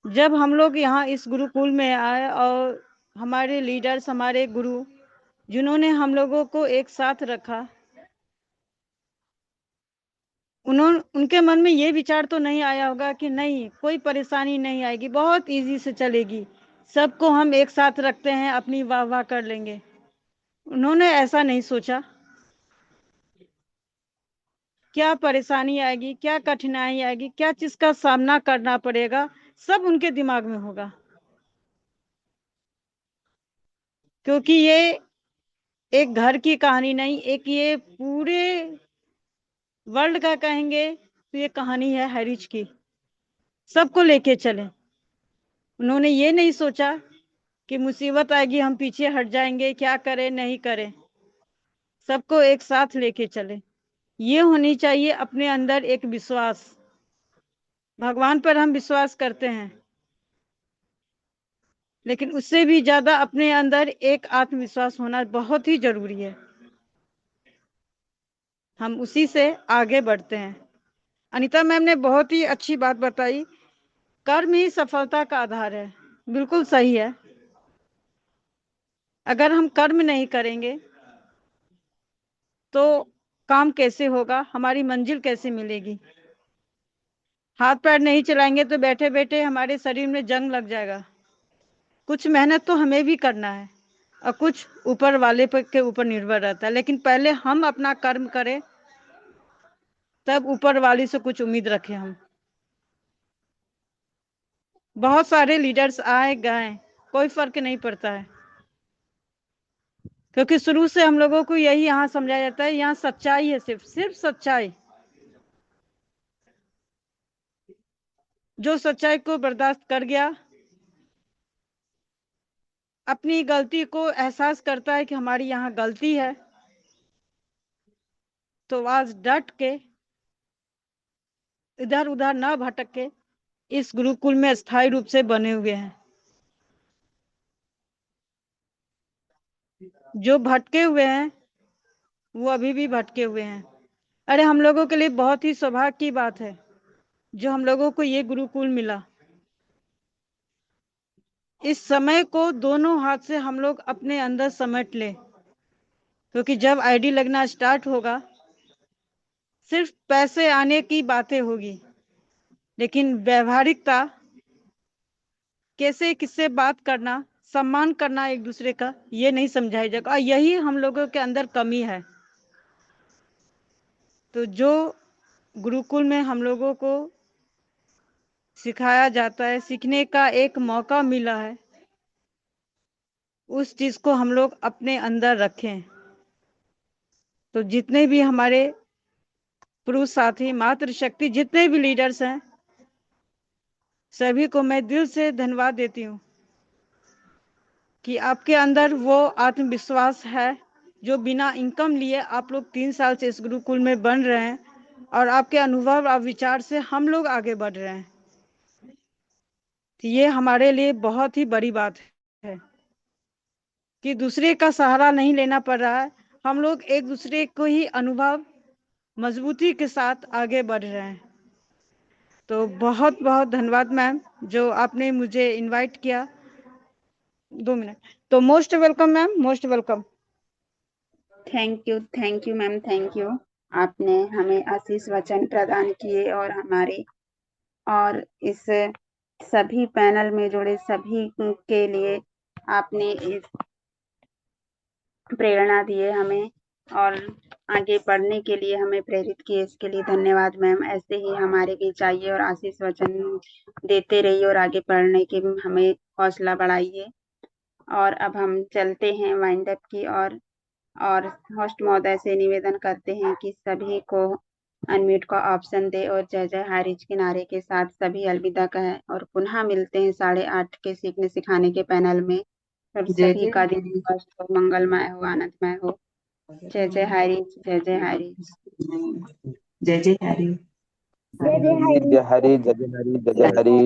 जब हम लोग यहाँ इस गुरुकुल में आए और हमारे लीडर्स, हमारे गुरु जिन्होंने हम लोगों को एक साथ रखा, उनके मन में ये विचार तो नहीं आया होगा कि नहीं कोई परेशानी नहीं आएगी, बहुत इजी से चलेगी, सबको हम एक साथ रखते हैं, अपनी वाह वाह कर लेंगे। उन्होंने ऐसा नहीं सोचा। क्या परेशानी आएगी, क्या कठिनाई आएगी, क्या चीज का सामना करना पड़ेगा, सब उनके दिमाग में होगा। क्योंकि ये एक घर की कहानी नहीं, एक ये पूरे वर्ल्ड का कहेंगे तो ये कहानी है हैरिज की। सबको लेके चले। उन्होंने ये नहीं सोचा कि मुसीबत आएगी हम पीछे हट जाएंगे, क्या करें नहीं करें, सबको एक साथ लेके चले। ये होनी चाहिए अपने अंदर एक विश्वास। भगवान पर हम विश्वास करते हैं, लेकिन उससे भी ज्यादा अपने अंदर एक आत्मविश्वास होना बहुत ही जरूरी है। हम उसी से आगे बढ़ते हैं। अनीता मैम ने बहुत ही अच्छी बात बताई, कर्म ही सफलता का आधार है। बिल्कुल सही है। अगर हम कर्म नहीं करेंगे तो काम कैसे होगा, हमारी मंजिल कैसे मिलेगी। हाथ पैर नहीं चलाएंगे तो बैठे बैठे हमारे शरीर में जंग लग जाएगा। कुछ मेहनत तो हमें भी करना है और कुछ ऊपर वाले के ऊपर निर्भर रहता है, लेकिन पहले हम अपना कर्म करें, तब ऊपर वाले से कुछ उम्मीद रखें। हम बहुत सारे लीडर्स आए गए, कोई फर्क नहीं पड़ता है, क्योंकि शुरू से हम लोगों को यही यहाँ समझाया जाता है, यहाँ सच्चाई है, सिर्फ सच्चाई। जो सच्चाई को बर्दाश्त कर गया, अपनी गलती को एहसास करता है कि हमारी यहाँ गलती है, तो आज डट के इधर उधर ना भटक के इस गुरुकुल में स्थायी रूप से बने हुए हैं। जो भटके हुए हैं वो अभी भी भटके हुए हैं। अरे हम लोगों के लिए बहुत ही सौभाग्य की बात है जो हम लोगों को ये गुरुकुल मिला। इस समय को दोनों हाथ से हम लोग अपने अंदर समेट ले, क्योंकि जब आईडी लगना स्टार्ट होगा सिर्फ पैसे आने की बातें होगी, लेकिन व्यवहारिकता, कैसे किससे बात करना, सम्मान करना एक दूसरे का, ये नहीं समझाया जाएगा। और यही हम लोगों के अंदर कमी है। तो जो गुरुकुल में हम लोगों को सिखाया जाता है, सीखने का एक मौका मिला है, उस चीज को हम लोग अपने अंदर रखें। तो जितने भी हमारे पुरुष साथी, मातृशक्ति, जितने भी लीडर्स हैं, सभी को मैं दिल से धन्यवाद देती हूँ कि आपके अंदर वो आत्मविश्वास है जो बिना इनकम लिए आप लोग 3 साल से इस गुरुकुल में बन रहे हैं, और आपके अनुभव और विचार से हम लोग आगे बढ़ रहे हैं। तो ये हमारे लिए बहुत ही बड़ी बात है कि दूसरे का सहारा नहीं लेना पड़ रहा है, हम लोग एक दूसरे को ही अनुभव मजबूती के साथ आगे बढ़ रहे हैं। तो बहुत बहुत धन्यवाद मैम जो आपने मुझे इनवाइट किया। 2 मिनट। तो most welcome ma'am, most welcome. Thank you ma'am, thank you. आपने हमें आशीष वचन प्रदान किए और हमारे और इस सभी पैनल में जुड़े सभी के लिए आपने इस प्रेरणा दिए हमें और आगे बढ़ने के लिए हमें प्रेरित किए, इसके लिए धन्यवाद मैम। ऐसे ही हमारे बीच आइए और आशीष वचन देते रहिए और आगे बढ़ने की हमें हौसला बढ़ाइए। और अब हम चलते हैं वाइंड अप की और होस्ट महोदय से निवेदन करते हैं कि सभी को अनम्यूट का ऑप्शन दे और जय जय हारिज के नारे के साथ सभी अलविदा कहें और पुनः मिलते हैं 8:30 के सीखने सिखाने के पैनल में। और सभी का दिन स्वस्थ हो, मंगलमय हो, आनंदमय हो। जय जय हारिज, जय जय हारिज, जय जय हरि। जय जय हरि, जय हरि, जय जय हरि, जय जय हरि।